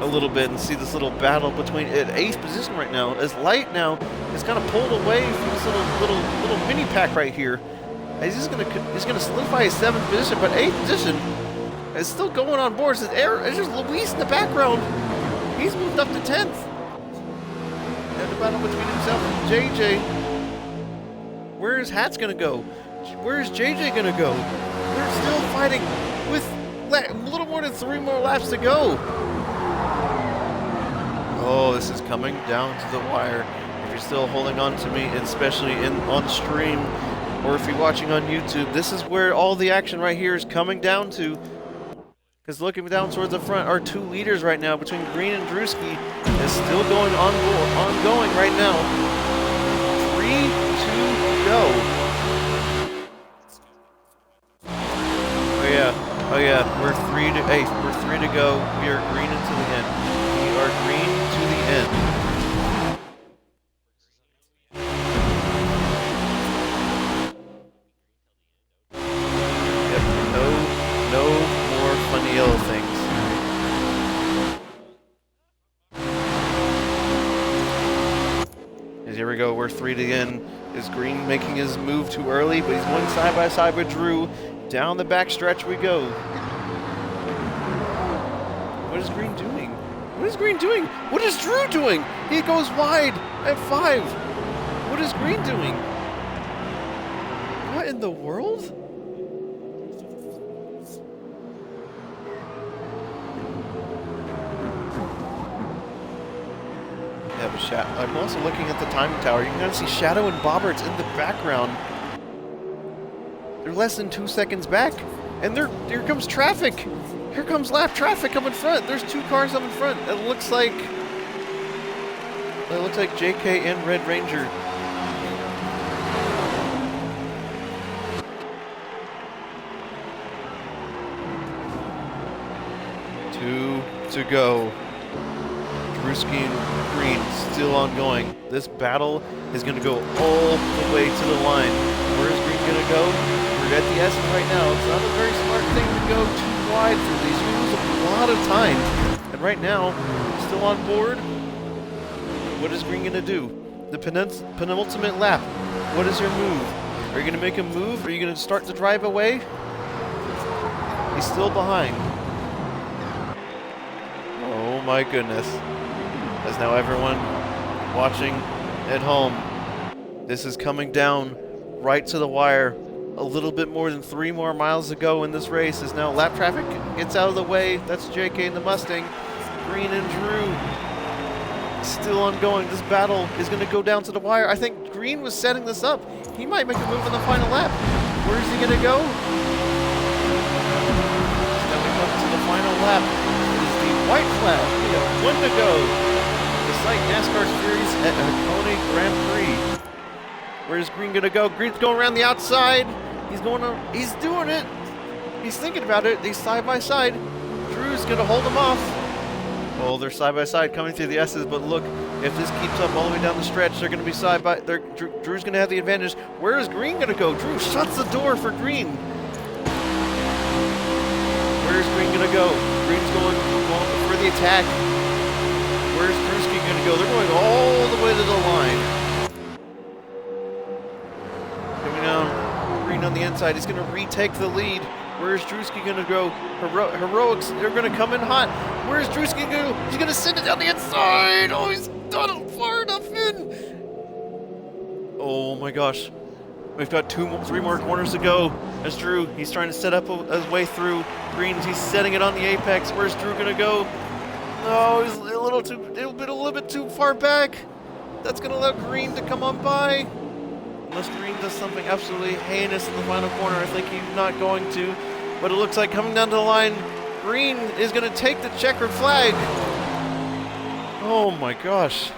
a little bit and see this little battle between at 8th position right now. As Light now is kind of pulled away from this little mini pack right here. He's gonna solidify his 7th position, but 8th position is still going on board. It's just Luis in the background. He's moved up to 10th. And the battle between himself and JJ. Where is Hat's gonna go? Where is JJ gonna go? They're still fighting with a little more than 3 more laps to go. Oh, this is coming down to the wire. If you're still holding on to me, especially on stream, or if you're watching on YouTube, this is where all the action right here is coming down to. Because looking down towards the front, our 2 leaders right now between Green and Drewski is still ongoing right now. 3 to go. Oh yeah, we're 3 to go. We are Green until the end. We are Green to the end. Yep, no more funny yellow things. Here we go, we're 3 to the end. Is Green making his move too early? But he's going side by side with Drew. Down the back stretch we go. What is Green doing? What is Green doing? What is Drew doing? He goes wide at 5. What is Green doing? What in the world? Yeah, but I'm also looking at the timing tower. You can kind of see Shadow and Bobberts in the background. They're less than 2 seconds back, and here comes traffic. Here comes lap traffic up in front. There's 2 cars up in front. It looks like JK and Red Ranger. Two to go. Drewski and Green still ongoing. This battle is going to go all the way to the line. Where is Green going to go? We're at the S's right now. It's not a very smart thing to go too wide through these. You lose a lot of time. And right now, still on board. What is Green going to do? The penultimate lap. What is your move? Are you going to make a move? Are you going to start to drive away? He's still behind. Oh my goodness. As now everyone watching at home, this is coming down right to the wire. A little bit more than 3 more miles to go in this race. As now lap traffic gets out of the way. That's JK and the Mustang. Green and Drew still ongoing. This battle is going to go down to the wire. I think Green was setting this up. He might make a move in the final lap. Where is he going to go? He's coming up to the final lap. It is the white flag. We have 1 to go. The XITE NASCAR Series at Hakone Grand Prix. Where's Green gonna go? Green's going around the outside. He's doing it. He's thinking about it. He's side by side. Drew's gonna hold him off. Oh, they're side by side coming through the S's, but look, if this keeps up all the way down the stretch, they're gonna be side by. Drew's gonna have the advantage. Where is Green gonna go? Drew shuts the door for Green. Where's Green gonna go? Green's going for the attack. Where's Drewski gonna go? They're going all the way to the line. Coming down, Green on the inside. He's going to retake the lead. Where's Drewski going to go? Heroics, they're going to come in hot. Where's Drewski going to go? He's going to send it down the inside. Oh, he's not far enough in. Oh my gosh. We've got 3 more corners to go. As Drew, he's trying to set up his way through. Greens, he's setting it on the apex. Where's Drew going to go? No, he's a little bit too far back. That's going to allow Green to come on by. Unless Green does something absolutely heinous in the final corner. I think he's not going to. But it looks like coming down to the line, Green is going to take the checkered flag. Oh my gosh.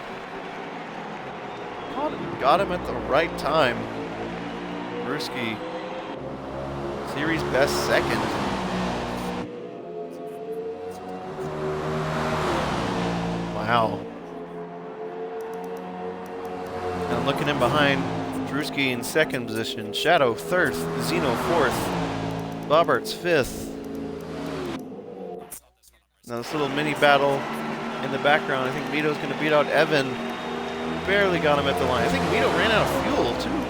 Got him at the right time. Brewski, series best second. Wow. And looking in behind, Drewski in second position, Shadow third, Zeno fourth, Boberts fifth. Now this little mini battle in the background, I think Mito's going to beat out Evan. Barely got him at the line. I think Mito ran out of fuel too.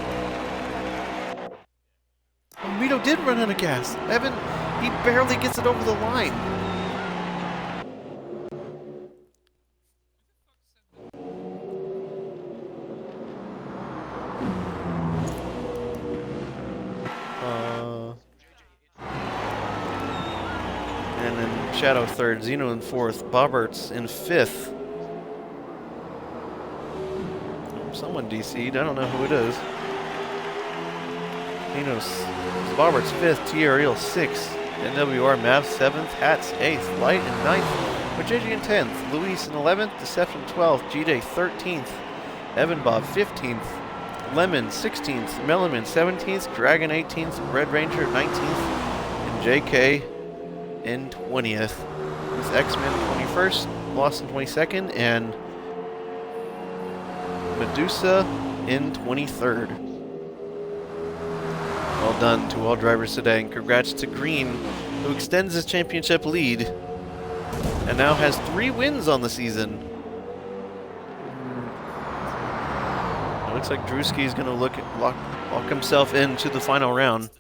Oh, Mito did run out of gas. Evan, he barely gets it over the line. And then Shadow third, Zeno in fourth, Boberts in fifth. Someone DC'd, I don't know who it is. Boberts fifth, TRL sixth, NWR Mav seventh, Hats eighth, Light in ninth, Majiji in 10th, Luis in 11th, Deception 12th, GJ 13th, Evan Bob 15th, Lemon 16th, Melaman 17th, Dragon 18th, Red Ranger 19th, and JK in 20th. With X-Men 21st, Lost in 22nd, and Medusa in 23rd. Well done to all drivers today, and congrats to Green, who extends his championship lead and now has 3 wins on the season. It looks like Drewski is going to lock himself into the final round.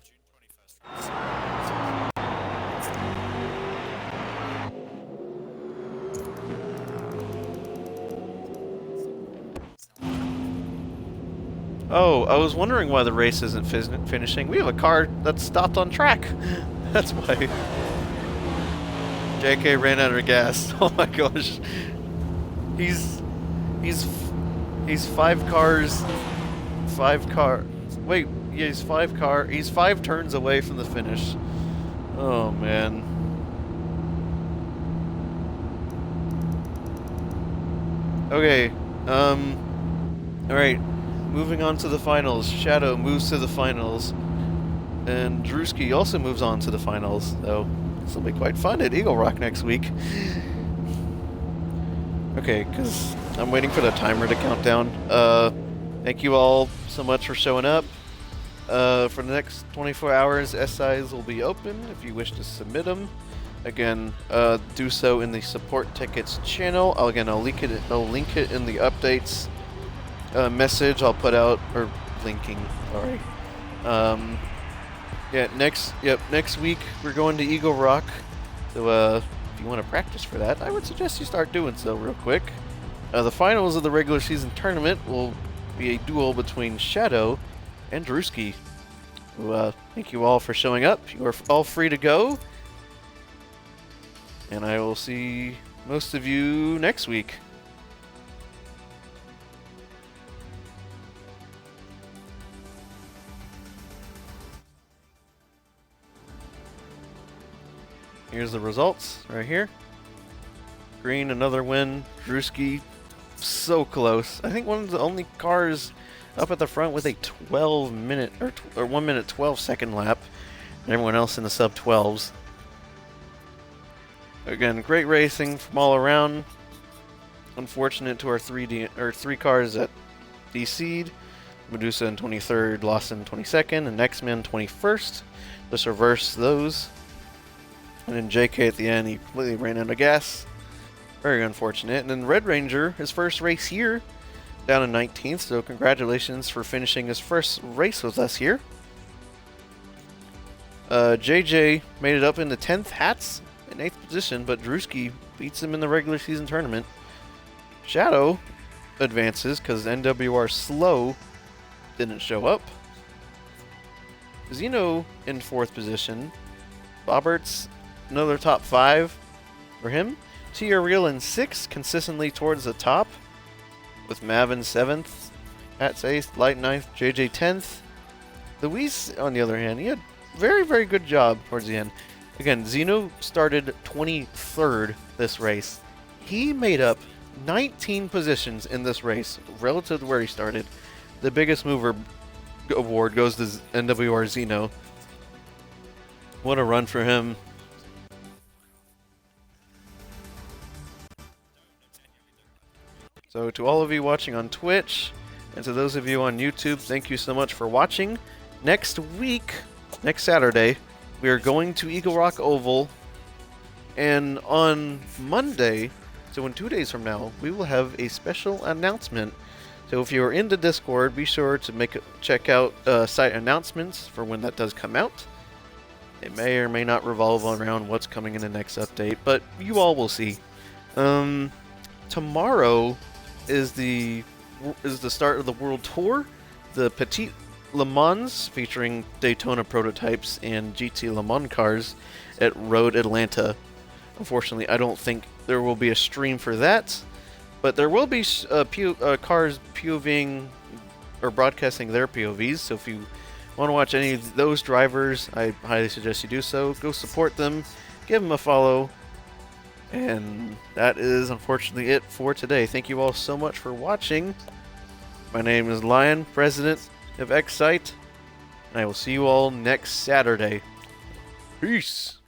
Oh, I was wondering why the race isn't finishing. We have a car that's stopped on track. That's why. JK ran out of gas. Oh my gosh. He's 5 cars. Wait, yeah, he's 5 turns away from the finish. Oh man. Okay. All right. Moving on to the finals, Shadow moves to the finals, and Drewski also moves on to the finals, so this will be quite fun at Eagle Rock next week. Okay, because I'm waiting for the timer to count down. Thank you all so much for showing up. For the next 24 hours, SIs will be open if you wish to submit them. Again, do so in the support tickets channel. I'll link it in the updates. Message I'll put out, or linking, sorry. Yeah, next week we're going to Eagle Rock. So if you want to practice for that, I would suggest you start doing so real quick. The finals of the regular season tournament will be a duel between Shadow and Drewski. So, thank you all for showing up. You are all free to go. And I will see most of you next week. Here's the results right here. Green, another win. Drewski, so close. I think one of the only cars up at the front with a 12-minute or 1 minute 12-second lap, and everyone else in the sub 12s. Again, great racing from all around. Unfortunate to our 3 cars that DC'd. Medusa in 23rd, Lawson 22nd, and X-Men 21st. Let's reverse those. And then JK at the end, he completely ran out of gas. Very unfortunate. And then Red Ranger, his first race here, down in 19th. So congratulations for finishing his first race with us here. JJ made it up into 10th hats in 8th position, but Drewski beats him in the regular season tournament. Shadow advances because NWR Slow didn't show up. Zeno in 4th position. Bobert's another top 5 for him. Tia Real in 6th, consistently towards the top, with Mav in 7th, Hats 8th, Light 9th, JJ 10th. Luis, on the other hand, he had very, very good job towards the end. Again, Zeno started 23rd this race. He made up 19 positions in this race relative to where he started. The biggest mover award goes to NWR Zeno. What a run for him. So to all of you watching on Twitch, and to those of you on YouTube, thank you so much for watching. Next week, next Saturday, we are going to Eagle Rock Oval, and on Monday, so in 2 days from now, we will have a special announcement. So if you're into Discord, be sure to check out site announcements for when that does come out. It may or may not revolve around what's coming in the next update, but you all will see. Tomorrow is the start of the World Tour, the Petit Le Mans, featuring Daytona prototypes and GT Le Mans cars at Road Atlanta. Unfortunately, I don't think there will be a stream for that, but there will be cars POVing or broadcasting their POVs. So if you want to watch any of those drivers, I highly suggest you do so. Go support them, give them a follow. And that is unfortunately it for today. Thank you all so much for watching. My name is Lion, president of XITE, and I will see you all next Saturday. Peace!